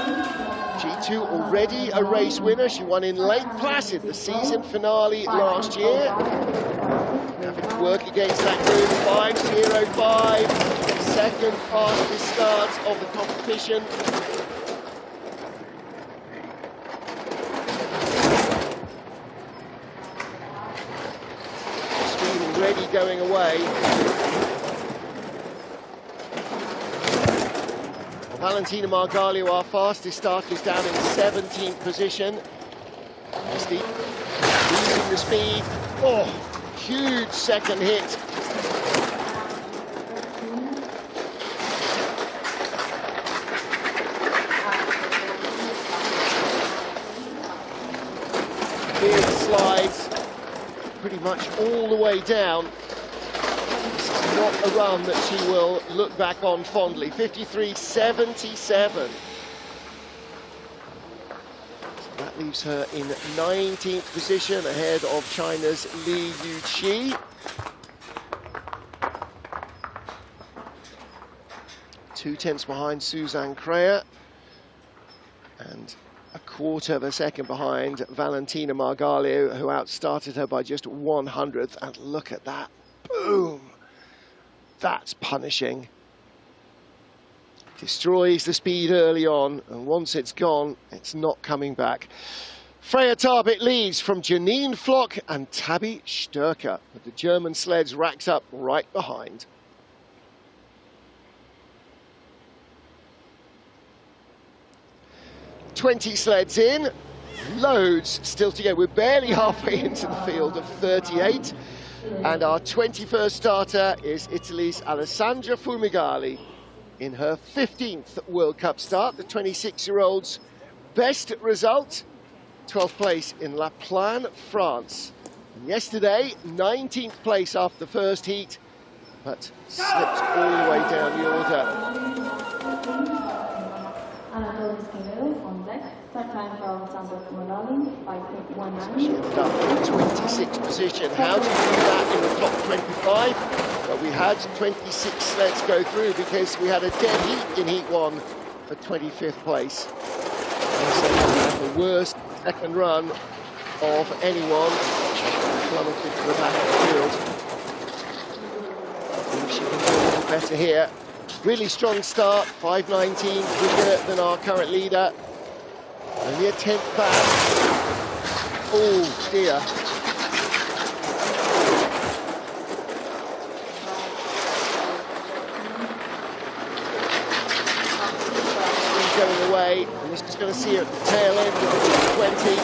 G2 already a race winner. She won in Lake Placid, the season finale last year. Having to work against that group, 5:05, second fastest start of the competition. Speed already going away. Valentina Margalio, our fastest starter, is down in 17th position. Mystique losing the speed. Oh, huge second hit. Big slides, pretty much all the way down. Not a run that she will look back on fondly. 53.77. So that leaves her in 19th position, ahead of China's Li Yuqi. 2/10 behind Suzanne Crea, and a quarter of a second behind Valentina Margalio, who outstarted her by just 100th. And look at that, boom! That's punishing. Destroys the speed early on, and once it's gone, it's not coming back. Freya Tarbit leads from Janine Flock and Tabitha Stoecker, with the German sleds racked up right behind. "20 sleds in, loads still to go. We're barely halfway into the field of 38. And our 21st starter is Italy's Alessandra Fumigali in her 15th World Cup start. The 26-year-old's best result, 12th place in La Plagne, France. And yesterday, 19th place after the first heat, but slipped all the way down the order. She ended up in 26th position. How did we do that in the top 25? Well, we had 26 sleds go through because we had a dead heat in Heat 1 for 25th place. And so we had the worst second run of anyone, plummeted to the back of the field. I think she can do a little better here. Really strong start, 5:19, quicker than our current leader. Only a 10th back. Oh dear. She's going away, and this is going to see her at the tail end of the 20.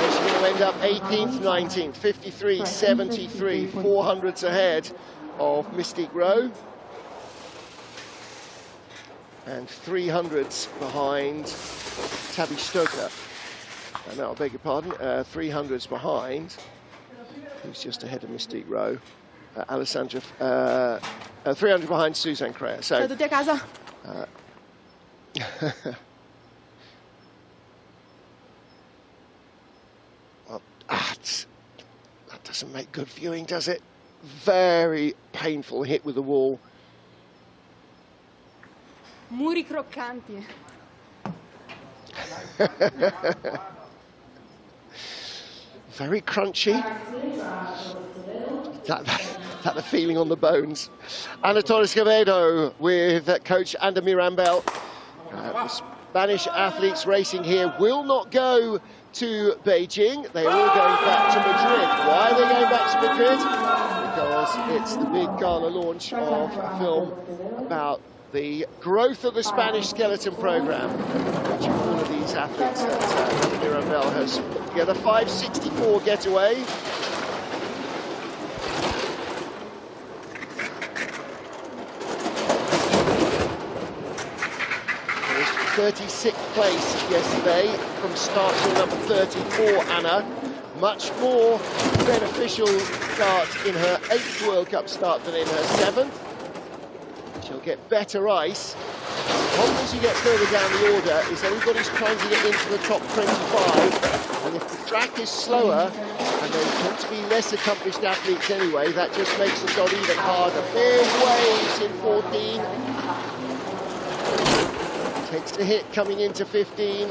And she's going to end up 18th, 19th, 53.73, 400s ahead of Mystique Rowe. And 300s behind Tabitha Stoecker. No, I beg your pardon, 300s behind, who's just ahead of Mystique Rowe, Alessandra, 300 behind Suzanne Crea. So, well, that doesn't make good viewing, does it? Very painful hit with the wall. Muri croccanti. Very crunchy. That the feeling on the bones. Anatole Escobedo with coach Ander Mirambel. The Spanish athletes racing here will not go to Beijing. They are all going back to Madrid. Why are they going back to Madrid? Because it's the big gala launch of a film about the growth of the Spanish skeleton program, which all of these athletes that Mirambel has put together. 5:64 getaway. 36th place yesterday from start to number 34, Anna. Much more beneficial start in her 8th World Cup start than in her 7th. She'll get better ice. The problem as you get further down the order is everybody's trying to get into the top 25, and if the track is slower, and they tend to be less accomplished athletes anyway, that just makes the job even harder. Big waves in 14. Takes the hit coming into 15.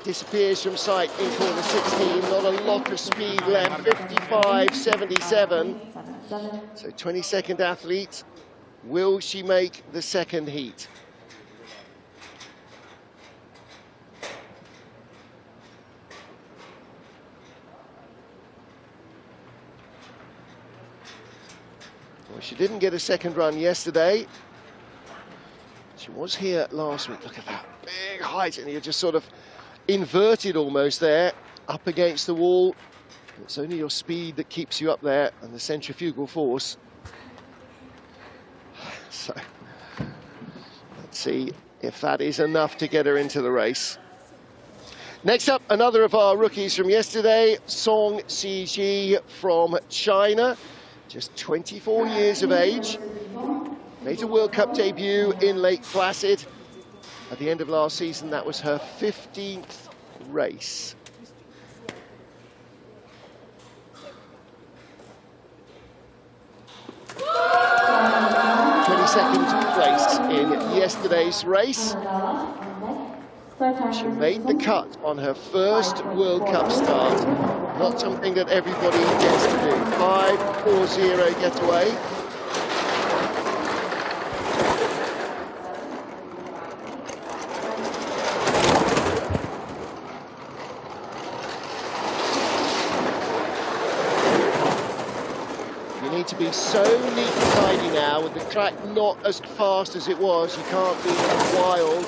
Disappears from sight in corner 16. Not a lot of speed left. 55.77. So 22nd athlete. Will she make the second heat? Well, she didn't get a second run yesterday. She was here last week. Look at that big height, and you're just sort of inverted almost there, up against the wall. It's only your speed that keeps you up there, and the centrifugal force. So, let's see if that is enough to get her into the race. Next up, another of our rookies from yesterday, Song Si-ji from China, just 24 years of age. Made a World Cup debut in Lake Placid. At the end of last season, that was her 15th race. Second place in yesterday's race. She made the cut on her first World Cup start. Not something that everybody gets to do. 5.40 getaway. To be so neat and tidy now, with the track not as fast as it was. You can't be wild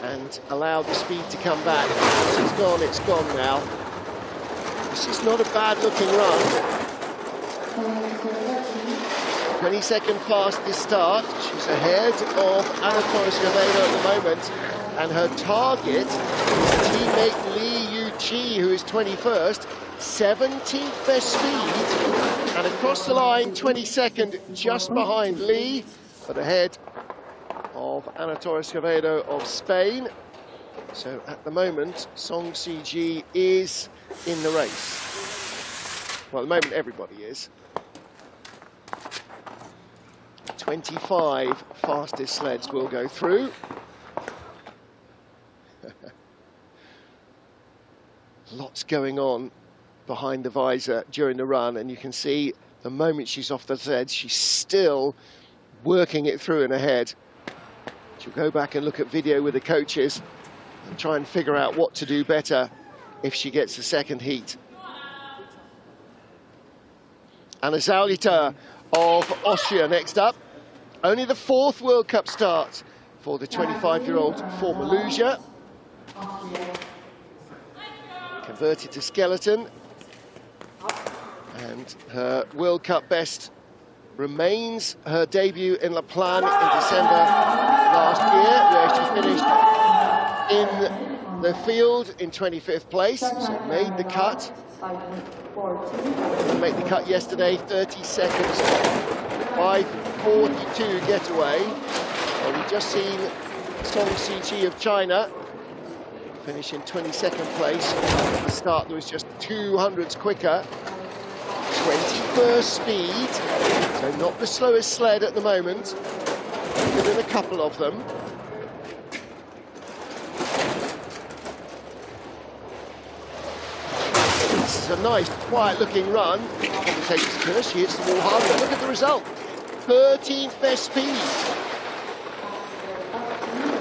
and allow the speed to come back. Once it's gone now. This is not a bad looking run. 22nd fastest start. She's ahead of Anna Torres-Ribeiro at the moment, and her target is teammate Lee Yu-chi, who is 21st. 17th best speed, and across the line, 22nd, just behind Lee, but ahead of Ana Torres-Ribeiro of Spain. So at the moment, Song Si-ji is in the race. Well, at the moment, everybody is. 25 fastest sleds will go through. Lots going on behind the visor during the run, and you can see the moment she's off the sled, she's still working it through and ahead. She'll go back and look at video with the coaches and try and figure out what to do better if she gets the second heat. Anna Zaulita of Austria next up. Only the 4th World Cup start for the 25-year-old former loser. Converted to skeleton. And her World Cup best remains her debut in La Plagne in December last year, where she finished in the field in 25th place, so made the cut. Made the cut yesterday, 30 seconds, 5.42 getaway. Well, we've just seen Song Si-ji of China finish in 22nd place. At the start, there was just 200s quicker. 21st speed, so not the slowest sled at the moment, within a couple of them. This is a nice, quiet-looking run. Commentators tell us she hits the wall hard, but look at the result. 13th best speed.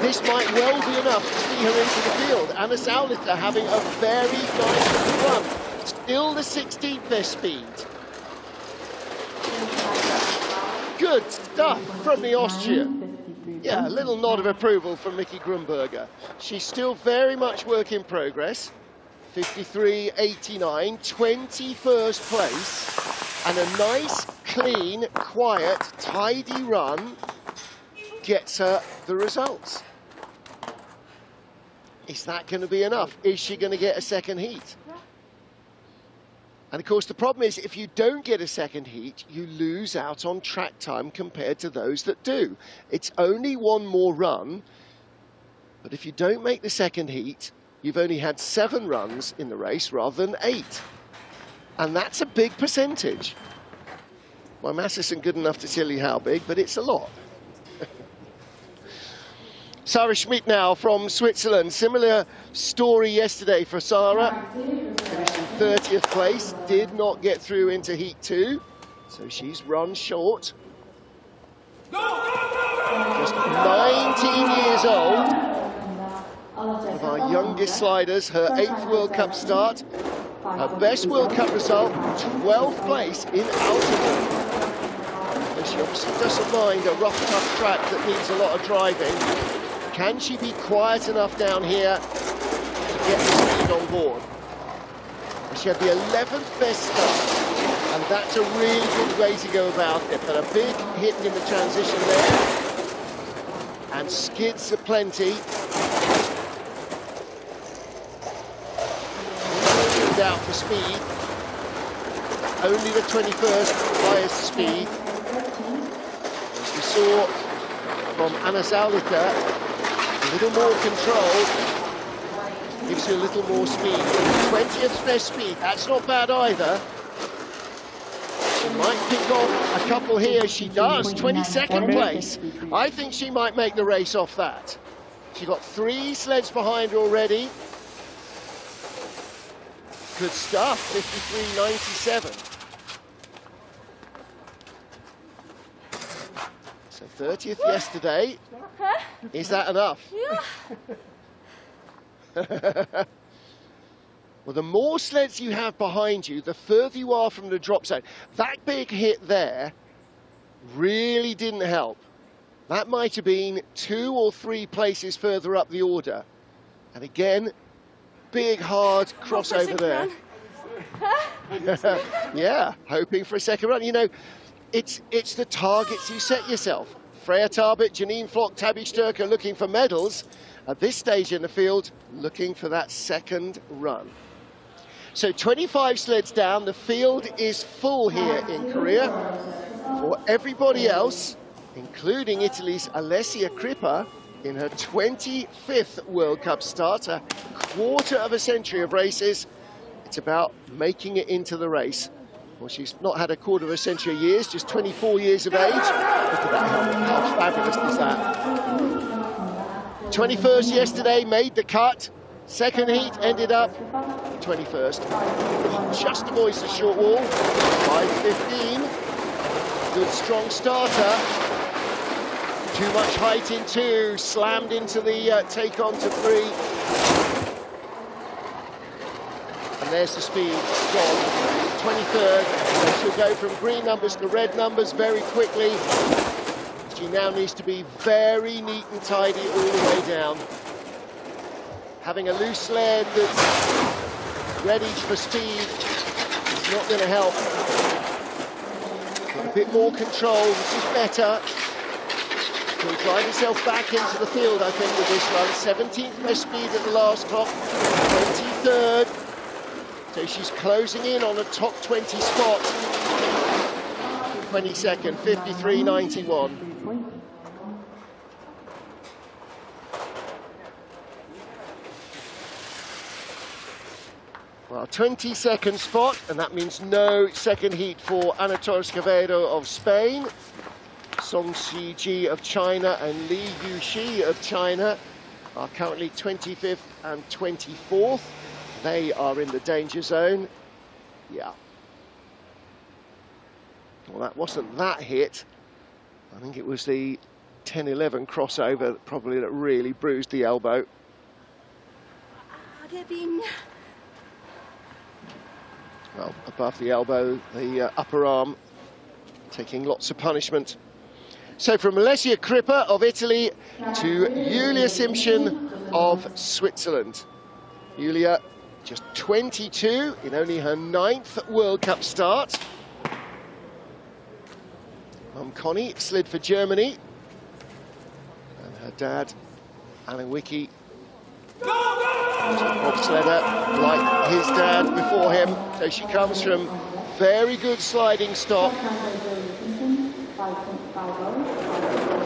This might well be enough to see her into the field. Anna Zaulita having a very nice run. Still the 16th best speed. Good stuff from the Austrian. Yeah, a little nod of approval from Mickey Grunberger. She's still very much work in progress. 53.89, 21st place. And a nice, clean, quiet, tidy run gets her the results. Is that going to be enough? Is she going to get a second heat? And of course, the problem is if you don't get a second heat, you lose out on track time compared to those that do. It's only one more run, but if you don't make the second heat, you've only had 7 runs in the race rather than 8. And that's a big percentage. My maths isn't good enough to tell you how big, but it's a lot. Sarah Schmidt now from Switzerland. Similar story yesterday for Sarah. Finished in 30th place, did not get through into Heat 2, so she's run short. Just 19 years old. One of our youngest sliders, her 8th World Cup start. Her best World Cup result, 12th place in altitude. She obviously doesn't mind a rough, tough track that needs a lot of driving. Can she be quiet enough down here to get the speed on board? She had the 11th best start, and that's a really good way to go about it. But a big hit in the transition there, and skids aplenty. Out for speed, only the 21st highest speed. As we saw from Anna Zaulica, a little more control gives you a little more speed. 20th best speed, that's not bad either. She might pick off a couple here. She does, 22nd place. I think she might make the race off that. She got 3 sleds behind her already. Good stuff, 53.97. So 30th yesterday. Is that enough? Yeah. Well, the more sleds you have behind you, the further you are from the drop zone. That big hit there really didn't help. That might have been 2 or 3 places further up the order. And again, big hard crossover there. Yeah, hoping for a second run. You know, it's the targets you set yourself. Freya Tarbit, Janine Flock, Tabitha Stoecker looking for medals. At this stage in the field, looking for that second run. So 25 sleds down, the field is full here in Korea. For everybody else, including Italy's Alessia Crippa, in her 25th World Cup start, a quarter of a century of races. It's about making it into the race. Well, she's not had a quarter of a century of years, just 24 years of age. Look at that helmet, how fabulous is that? 21st yesterday, made the cut. Second heat ended up 21st. He just avoids the short wall, 5:15. Good strong starter. Too much height in 2, slammed into the take on to 3. And there's the speed, gone. 23rd, so she'll go from green numbers to red numbers very quickly. She now needs to be very neat and tidy all the way down. Having a loose sled that's ready for speed is not going to help. Got a bit more control, which is better. She'll drive herself back into the field, I think, with this run. 17th best speed at the last clock, 23rd. So she's closing in on a top 20 spot. 22nd, 53.91. Well, 22nd spot, and that means no second heat for Ana Torres Quevedo of Spain. Song Xiji of China and Li Yuxi of China are currently 25th and 24th. They are in the danger zone. Yeah. Well, that wasn't that hit. I think it was the 10-11 crossover probably that really bruised the elbow. Well, above the elbow, the upper arm taking lots of punishment. So from Alessia Crippa of Italy to Julia Simchen of Switzerland. Julia, just 22 in only her 9th World Cup start. Mum Connie slid for Germany. And her dad, Alan Wicke, Bobsledder, like his dad before him, so she comes from very good sliding stock.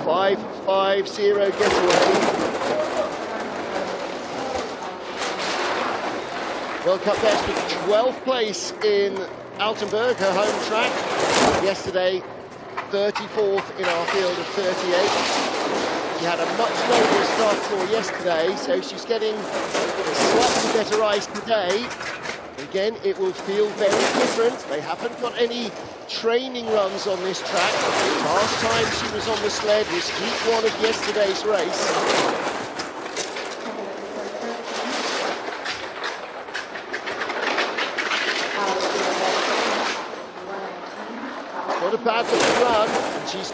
5.50 getaway. World Cup best with 12th place in Altenburg, her home track. Yesterday, 34th in our field of 38. She had a much lower start for yesterday, so she's getting slightly better ice today. Again, it will feel very different. They haven't got any training runs on this track. Last time she was on the sled was heat 1 of yesterday's race. Not a bad little run, and she's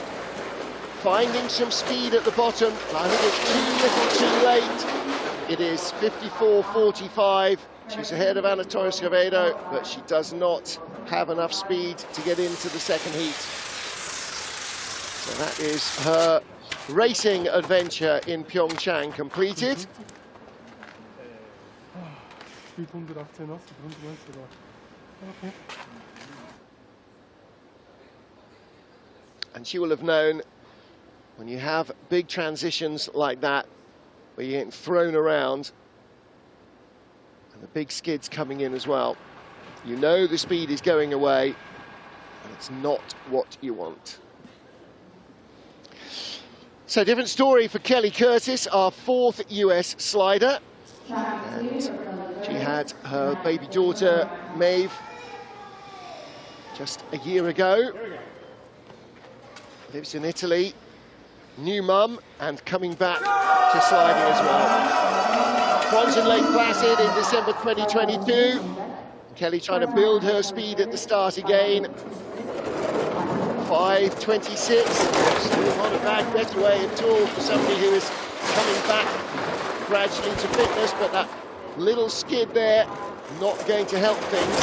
finding some speed at the bottom. I think it's too little too late. It is 54.45. She's ahead of Anna Torres-Quevedo, but she does not have enough speed to get into the second heat. So that is her racing adventure in PyeongChang completed. And she will have known when you have big transitions like that, where you're getting thrown around, and the big skids coming in as well, you know the speed is going away, and it's not what you want. So different story for Kelly Curtis, our 4th US slider. And she had her baby daughter, Maeve, just a year ago. Lives in Italy, new mum, and coming back to sliding as well. Bronze in Lake Placid in December 2022. Kelly trying to build her speed at the start again. 5.26, still not a bad getaway at all for somebody who is coming back gradually to fitness, but that little skid there, not going to help things.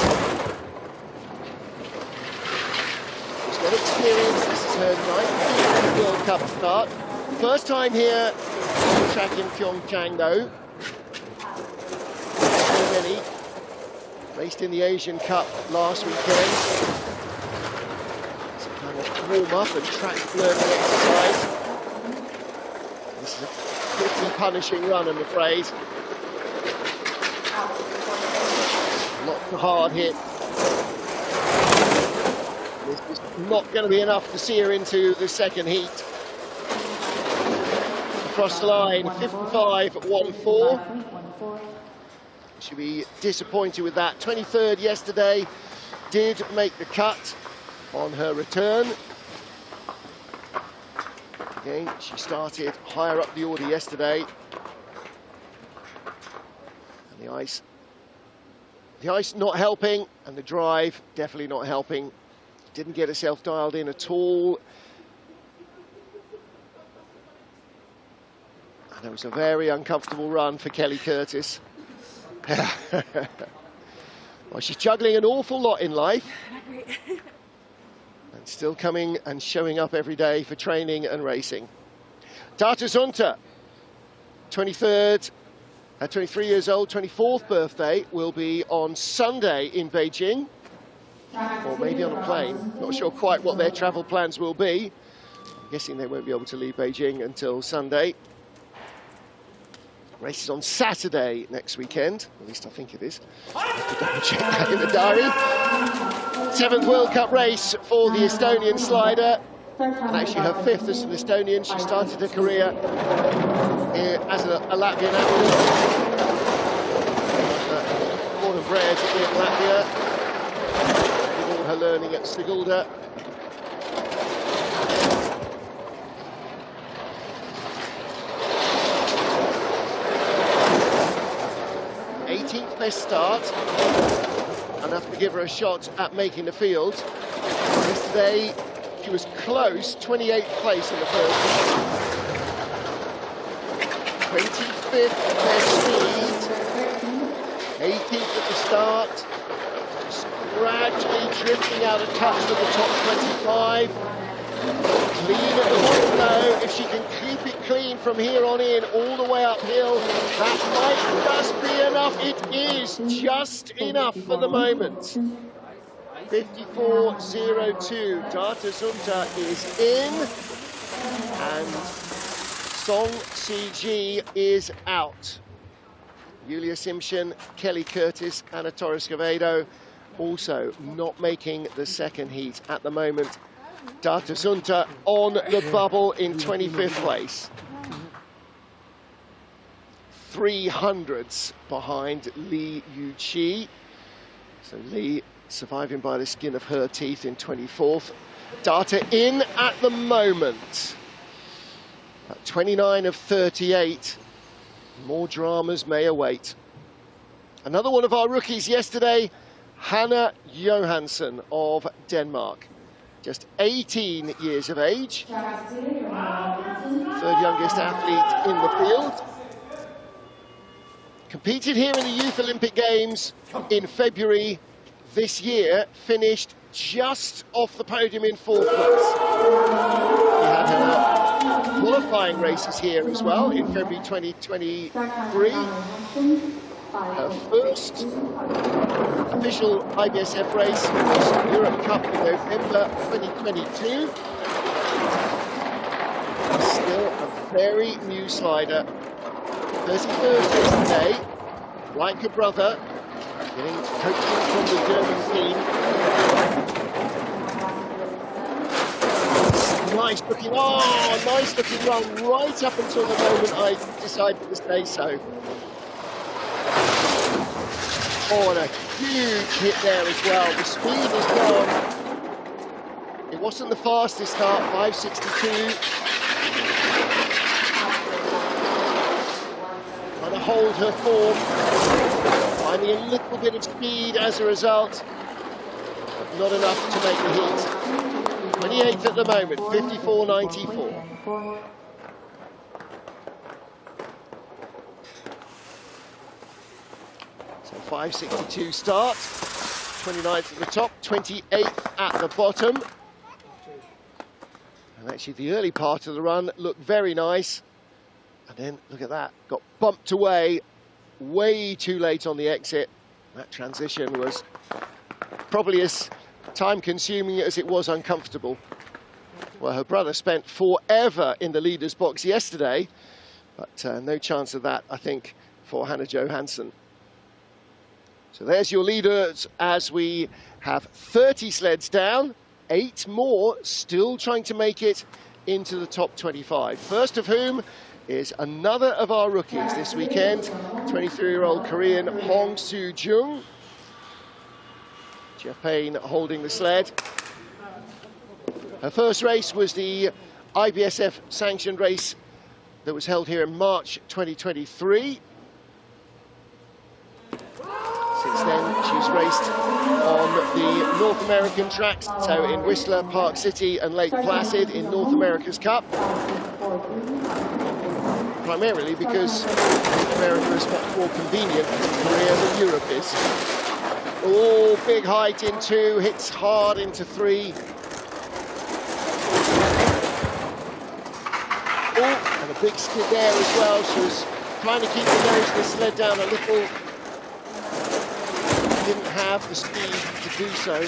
She's got experience, this is her 9th World Cup start. First time here on the track in PyeongChang though. So many. Raced in the Asian Cup last weekend. Some kind of warm-up and track learning exercise. This is a pretty punishing run, I'm afraid. Lots of hard hit. This is not going to be enough to see her into the second heat. Across the line, 55.14. She'll be disappointed with that. 23rd yesterday, did make the cut on her return. Again, she started higher up the order yesterday. And the ice not helping, and the drive definitely not helping. Didn't get herself dialed in at all. And it was a very uncomfortable run for Kelly Curtis. Well, she's juggling an awful lot in life. And still coming and showing up every day for training and racing. Data Zunta, 23 years old, 24th birthday, will be on Sunday in Beijing. Or maybe on a plane. Not sure quite what their travel plans will be. I'm guessing they won't be able to leave Beijing until Sunday. Race is on Saturday next weekend. At least I think it is. I have to double check that in the diary. 7th World Cup race for the Estonian slider. And actually her 5th as an Estonian. She started her career as a Latvian athlete. Born and bred in Latvia. Did all her learning at Sigulda. 18th best start, enough to give her a shot at making the field. Yesterday she was close, 28th place in the first. 25th best speed, 18th at the start, just gradually drifting out of touch with the top 25. Lean at the bottom though, if she can keep it clean from here on in, all the way uphill, that might just be enough. It is just enough for the moment. 54.02, Tabitha Stoecker is in, and Song CG is out. Julia Simpson, Kelly Curtis, Anna Torres-Quevedo also not making the second heat at the moment. Tabitha Stoecker on the bubble in 25th place. 300ths behind Li Yuqi. So Li surviving by the skin of her teeth in 24th. Tabitha in at the moment. At 29 of 38. More dramas may await. Another one of our rookies yesterday, Hanna Johansson of Denmark. Just 18 years of age. Third youngest athlete in the field. Competed here in the Youth Olympic Games in February this year. Finished just off the podium in 4th place. We had her qualifying races here as well in February 2023. Her first official IBSF race was Europe Cup in November 2022. Still a very new slider. 31st yesterday, like her brother, getting coaching from the German team. Nice looking, nice looking run right up until the moment I decided to say so. Oh, and a huge hit there as well. The speed is gone. It wasn't the fastest start, 5.62. Trying to hold her form. Finding a little bit of speed as a result, but not enough to make the heat. 28th at the moment, 54.94. So 5.62 start, 29th at the top, 28th at the bottom. And actually the early part of the run looked very nice. And then, look at that, got bumped away way too late on the exit. That transition was probably as time-consuming as it was uncomfortable. Well, her brother spent forever in the leader's box yesterday, but no chance of that, I think, for Hanna Johansson. So there's your leaders as we have 30 sleds down, 8 more still trying to make it into the top 25. First of whom is another of our rookies this weekend, 23-year-old Korean Hong Soo-jung. Jeff Payne holding the sled. Her first race was the IBSF sanctioned race that was held here in March 2023. Since then, she's raced on the North American tracks, so in Whistler, Park City and Lake Placid in North America's Cup. Primarily because North America is much more convenient from Korea than Europe is. Oh, big height in 2, hits hard into 3. Oh, and a big skid there as well. She was trying to keep the nose of the sled down a little. Didn't have the speed to do so.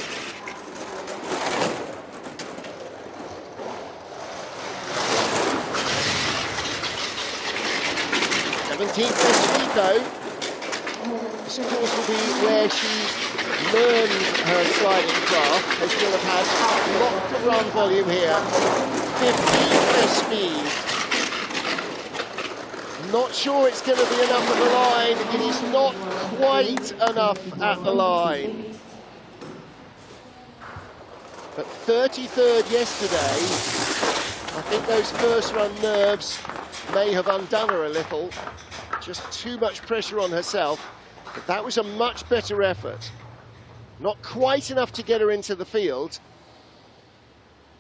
Speed though. This of course will be where she learns her sliding craft, as she'll have had lots of run volume here. 15th speed. Not sure it's going to be enough at the line. It is not quite enough at the line. But 33rd yesterday, I think those first run nerves may have undone her a little. Just too much pressure on herself, but that was a much better effort. Not quite enough to get her into the field,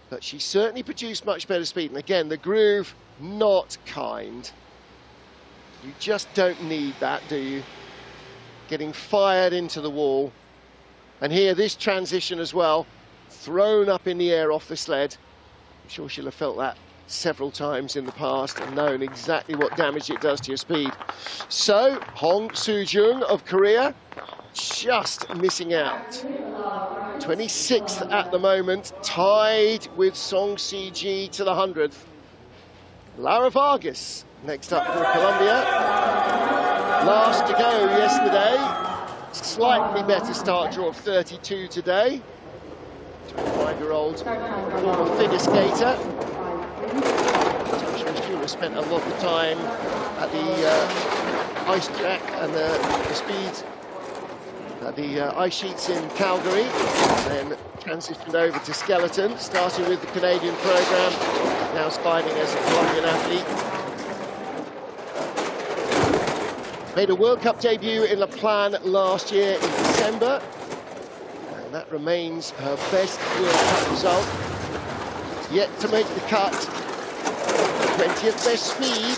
but she certainly produced much better speed. And again, the groove, not kind. You just don't need that, do you? Getting fired into the wall. And here, this transition as well, thrown up in the air off the sled. I'm sure she'll have felt that several times in the past and known exactly what damage it does to your speed. So, Hong Soo-jung of Korea, just missing out. 26th at the moment, tied with Song Si-ji to the 100th. Lara Vargas next up for Colombia. Last to go yesterday. Slightly better start draw of 32 today. 25-year-old former figure skater. She has spent a lot of time at the ice track and the speed, the ice sheets in Calgary, then transitioned over to skeleton, starting with the Canadian program, now sliding as a Colombian athlete. Made a World Cup debut in La Plan last year in December, and that remains her best World Cup result. Yet to make the cut, 20th best speed.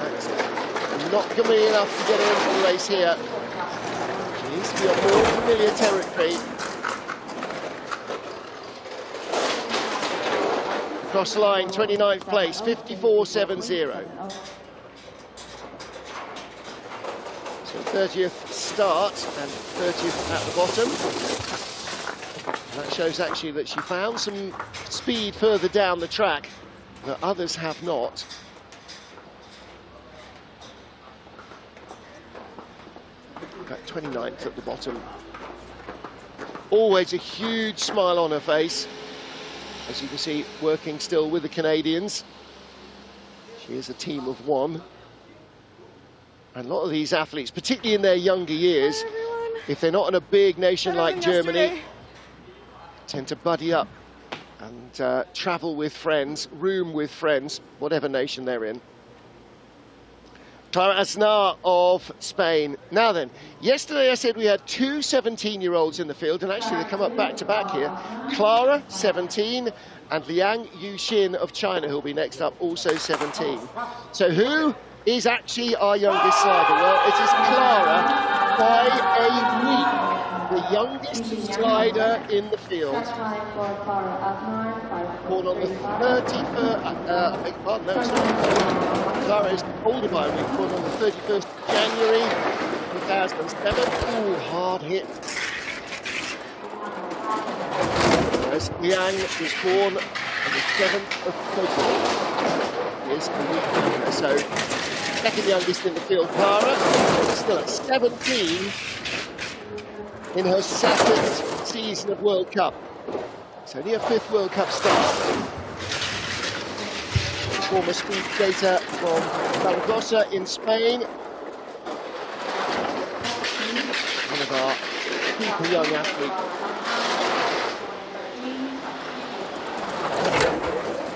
That's not going to be enough to get her into the race here. She needs to be on more familiar territory. Across the line, 29th place, 54.70. So 30th start and 30th at the bottom. And that shows actually that she found some speed further down the track that others have not. At 29th at the bottom. Always a huge smile on her face. As you can see, working still with the Canadians. She is a team of one. And a lot of these athletes, particularly in their younger years, if they're not in a big nation like Germany, tend to buddy up and travel with friends, room with friends, whatever nation they're in. Clara Aznar of Spain. Now then, yesterday I said we had two 17-year-olds in the field, and actually they come up back-to-back here. Clara, 17, and Liang Yuxin of China, who'll be next up, also 17. So who is actually our youngest slider? Well, it is Clara by a week. The youngest slider in the field. Born on the 31st, beg pardon, no, sorry. Clara is older by a week, born on the 31st of January 2007. Ooh, hard hit. Whereas Liang was born on the 7th of February. Is a week younger, so second youngest in the field, Clara, still at 17. In her second season of World Cup. It's only her 5th World Cup start. Former speed skater from Zaragoza in Spain. One of our super young athletes.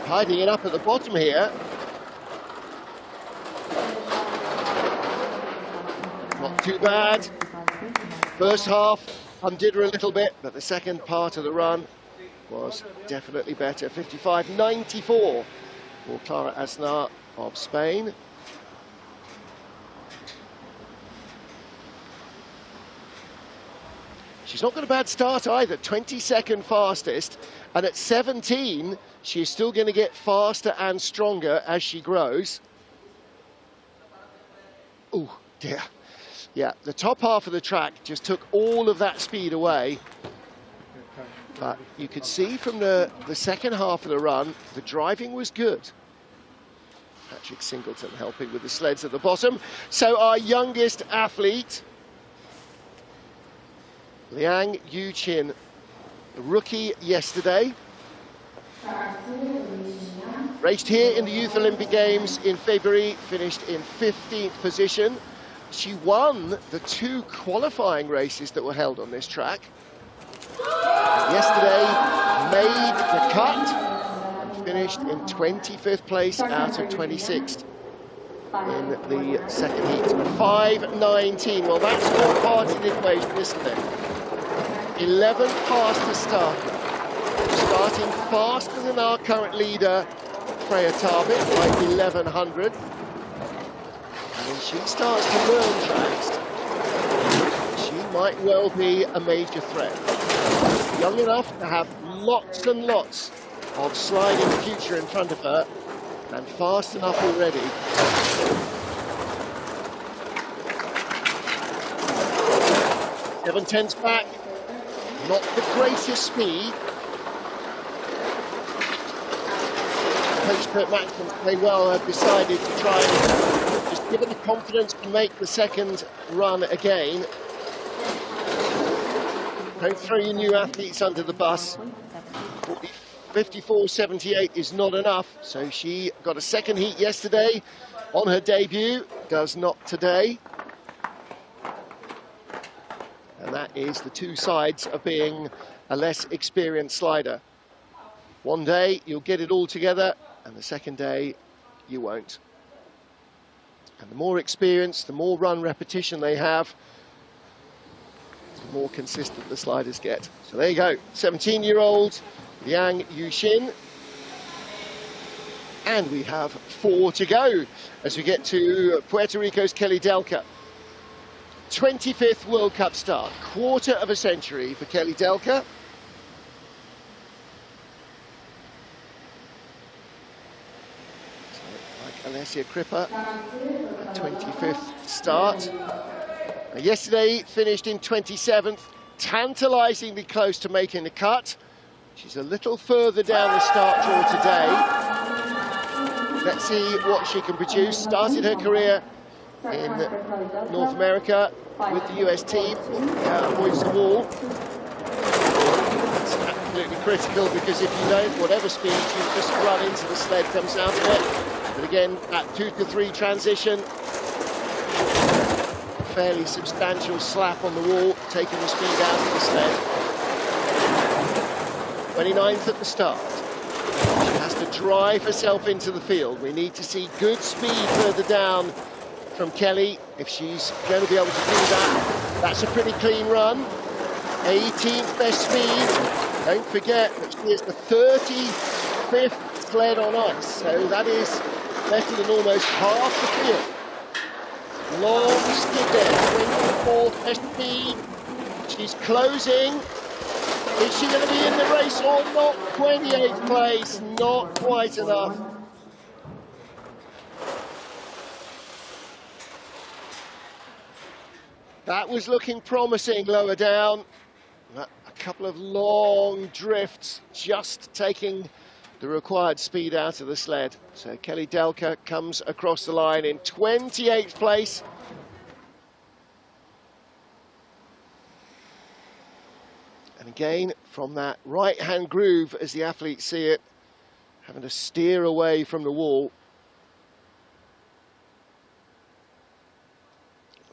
Hiding it up at the bottom here. Not too bad. First half undid her a little bit, but the second part of the run was definitely better. 55.94 for Clara Aznar of Spain. She's not got a bad start either, 22nd fastest, and at 17 she's still going to get faster and stronger as she grows. Oh dear. Yeah, the top half of the track just took all of that speed away. But you could see from the second half of the run, the driving was good. Patrick Singleton helping with the sleds at the bottom. So our youngest athlete, Liang Yuxin, rookie yesterday. Raced here in the Youth Olympic Games in February, finished in 15th position. She won the 2 qualifying races that were held on this track. Yesterday, made the cut and finished in 25th place out of 26th in the second heat. 5.19. Well, that's all part of the equation, isn't it? 11th fastest starter. Starting faster than our current leader, Freya Tarbit, by 1100. When she starts to learn tracks, she might well be a major threat. young enough to have lots and lots of sliding future in front of her, and fast enough already. Seven tenths back, not the greatest speed. Coach Kurt Maxman very well have decided to try and just give her the confidence to make the second run again. Don't throw your new athletes under the bus. 54.78 is not enough, so she got a second heat yesterday on her debut, does not today. And that is the two sides of being a less experienced slider. One day you'll get it all together, and the second day you won't. And the more experience, the more run repetition they have, the more consistent the sliders get. So there you go, 17-year-old Liang Yuxin. And we have 4 to go as we get to Puerto Rico's Kelly Delka. 25th World Cup start, quarter of a century for Kelly Delka. Alessia Crippa, 25th start. Yesterday finished in 27th, tantalisingly close to making the cut. She's a little further down the start draw today. Let's see what she can produce. Started her career in North America with the US team, avoids the wall. It's absolutely critical, because if you don't, whatever speed you just run into, the sled comes out of it. But again, that 2 to 3 transition, fairly substantial slap on the wall, taking the speed out of the sled. 29th at the start. She has to drive herself into the field. We need to see good speed further down from Kelly if she's going to be able to do that. That's a pretty clean run. 18th best speed. Don't forget that she is the 35th sled on ice, so that is better than almost half the field. Long skid there, 24th best speed. She's closing. Is she going to be in the race or not? 28th place, not quite enough. That was looking promising lower down. A couple of long drifts, just taking the required speed out of the sled. So Kelly Delka comes across the line in 28th place. And again, from that right-hand groove, as the athletes see it, having to steer away from the wall.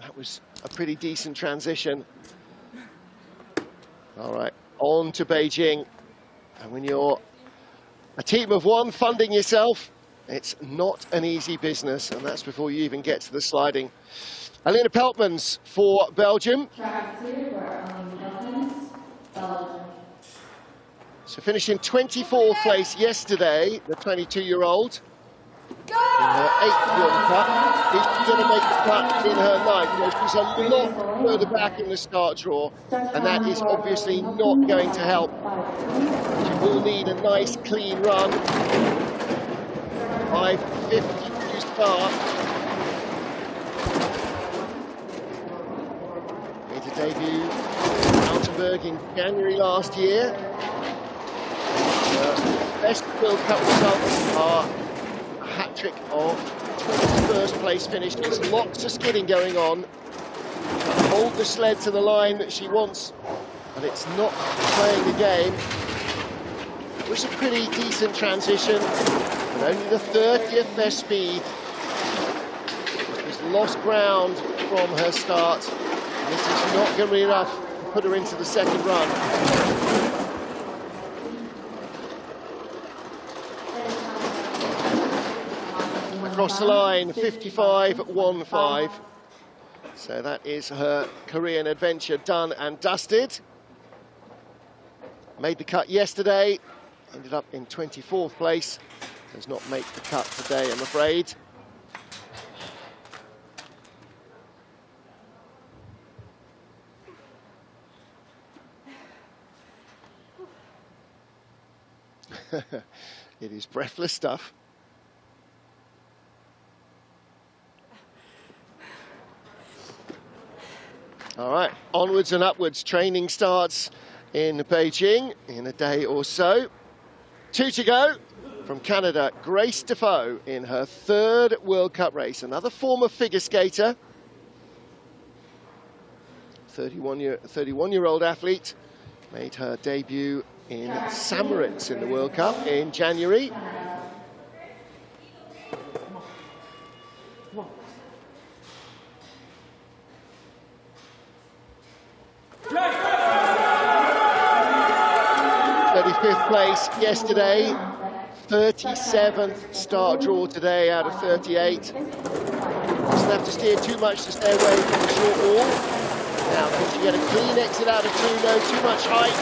That was a pretty decent transition. All right, on to Beijing. And when you're a team of one funding yourself, it's not an easy business, and that's before you even get to the sliding. Alina Peltmans for Belgium. So finishing 24th place yesterday, the 22-year-old. In her 8th World Cup. Is she going to make the cut in her 9th? Well, she's a lot further back in the start draw, and that is obviously not going to help. She will need a nice clean run. 5:50 to start. Made a debut in Altenburg in January last year. Best World Cup results are a hat-trick of 21st place finishes. Lots of skidding going on. Hold the sled to the line that she wants, but it's not playing the game. It was a pretty decent transition, but only the 30th best speed. She's lost ground from her start. And this is not going to be enough to put her into the second run. Across the line, 55.15. So that is her Korean adventure done and dusted. Made the cut yesterday, ended up in 24th place. Does not make the cut today, I'm afraid. It is breathless stuff. All right, onwards and upwards. Training starts in Beijing in a day or so. 2 to go from Canada, Grace Defoe in her 3rd World Cup race. Another former figure skater. 31-year-old athlete. Made her debut in St. Moritz in the World Cup in January. Place yesterday, 37th start draw today out of 38. Doesn't have to steer too much to stay away from the short wall. Now, can she get a clean exit out of 2? No, too much height.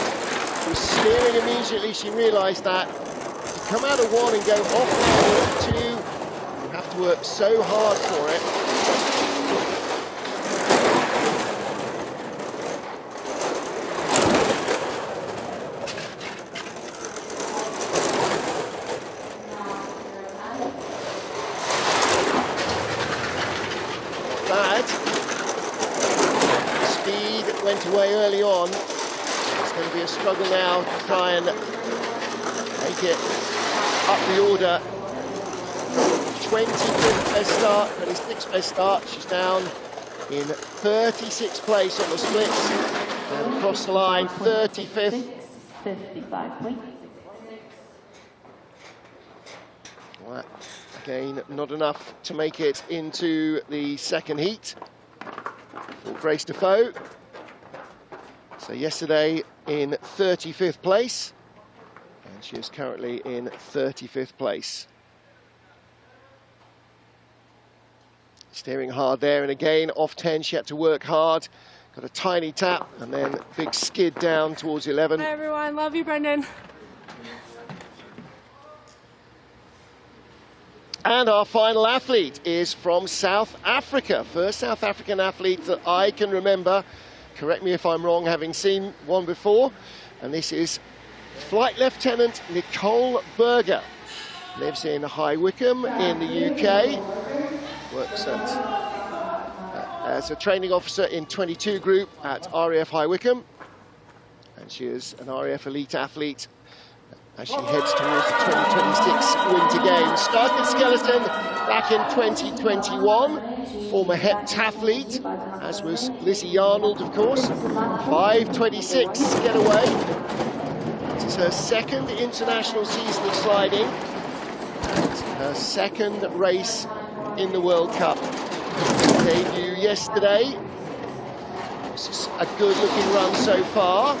She was steering immediately, she realised that. To come out of 1 and go off 2, you have to work so hard for it. Away early on. It's going to be a struggle now to try and make it up the order. 25th best start, 26th best start. She's down in 36th place on the splits and across the line 35th. 55 points. Well, again, not enough to make it into the second heat for Grace Defoe. So yesterday in 35th place, and she is currently in 35th place. Steering hard there, and again, off 10, she had to work hard. Got a tiny tap, and then big skid down towards 11. Hi everyone, love you, Brendan. And our final athlete is from South Africa. First South African athlete that I can remember. Correct me if I'm wrong, having seen one before. And this is Flight Lieutenant Nicole Berger. Lives in High Wycombe in the UK. Works as a training officer in 22 group at RAF High Wycombe. And she is an RAF elite athlete as she heads towards the 2026 Winter Games. Started skeleton back in 2021. Former heptathlete, as was Lizzie Arnold, of course. 5:26 getaway. This is her second international season of sliding. It's her second race in the World Cup. Debut yesterday. This is a good-looking run so far.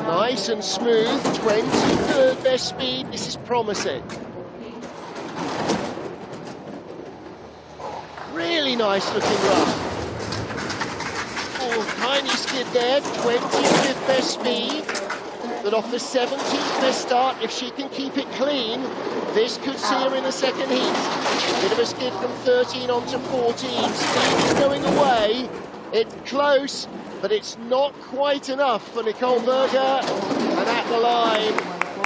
Nice and smooth, 23rd best speed. This is promising. Really nice looking run. Oh, tiny skid there, 25th best speed. But off the 17th best start, if she can keep it clean, this could see her in the second heat. Bit of a skid from 13 on to 14. Speed is going away. It's close, but it's not quite enough for Nicole Berger. And at the line,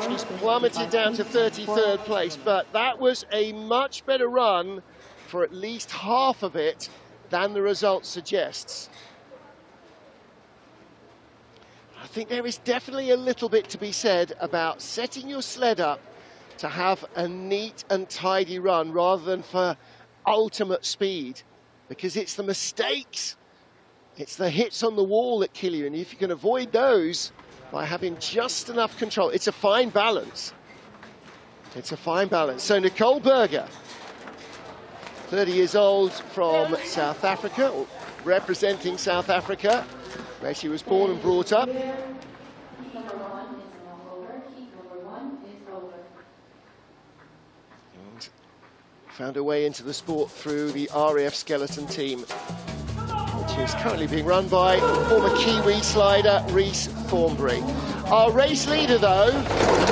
she's plummeted down to 33rd place. But that was a much better run for at least half of it than the result suggests. I think there is definitely a little bit to be said about setting your sled up to have a neat and tidy run rather than for ultimate speed, because it's the mistakes, it's the hits on the wall that kill you, and if you can avoid those by having just enough control, it's a fine balance. It's a fine balance. So Nicole Berger, 30 years old, from South Africa, or representing South Africa, where she was born and brought up. And found her way into the sport through the RAF Skeleton team, which is currently being run by former Kiwi slider Rhys Thornbury. Our race leader, though,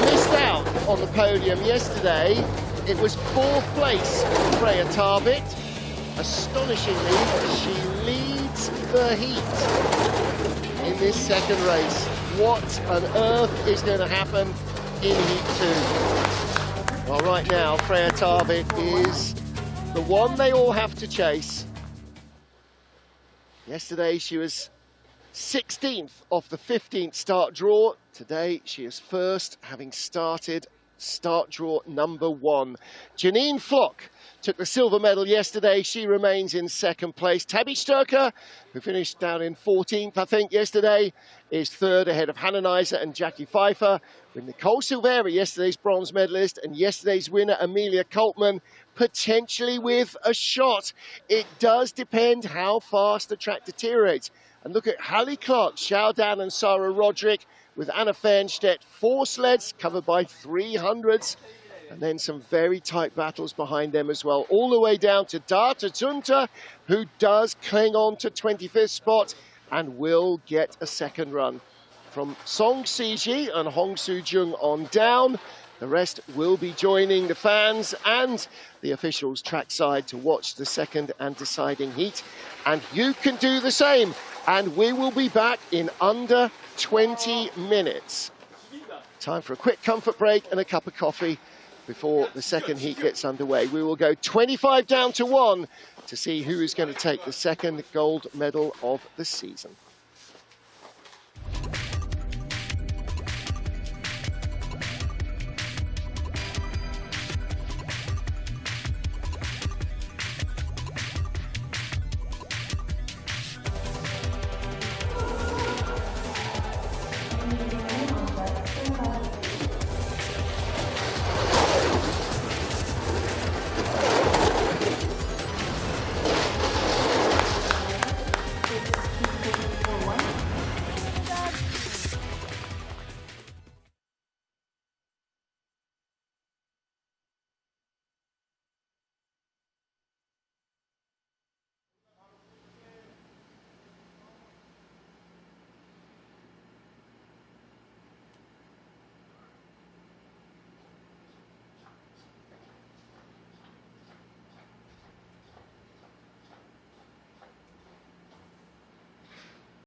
missed out on the podium yesterday. It was 4th place for Freya Tarbit. Astonishingly, she leads the heat in this second race. What on earth is going to happen in Heat 2. Well, right now, Freya Tarbit is the one they all have to chase. Yesterday, she was 16th off the 15th start draw. Today, she is first, having started start draw number 1. Janine Flock took the silver medal yesterday. She remains in second place. Tabitha Stoecker, who finished down in 14th, I think, yesterday, is third ahead of Neise and Jacqueline Pfeifer. With Nicole Silveira, yesterday's bronze medalist, and yesterday's winner, Amelia Coltman, potentially with a shot. It does depend how fast the track deteriorates. And look at Hallie Clarke, Xiaodan and Sarah Roderick, with Anna Fernstedt, 4 sleds covered by 300s. And then some very tight battles behind them as well, all the way down to Data Zunta, who does cling on to 25th spot and will get a second run. From Song Siji and Hong Soo Jung on down, the rest will be joining the fans and the officials trackside to watch the second and deciding heat. And you can do the same. And we will be back in under 20 minutes. Time for a quick comfort break and a cup of coffee before the second heat gets underway. We will go 25 down to 1 to see who is going to take the second gold medal of the season.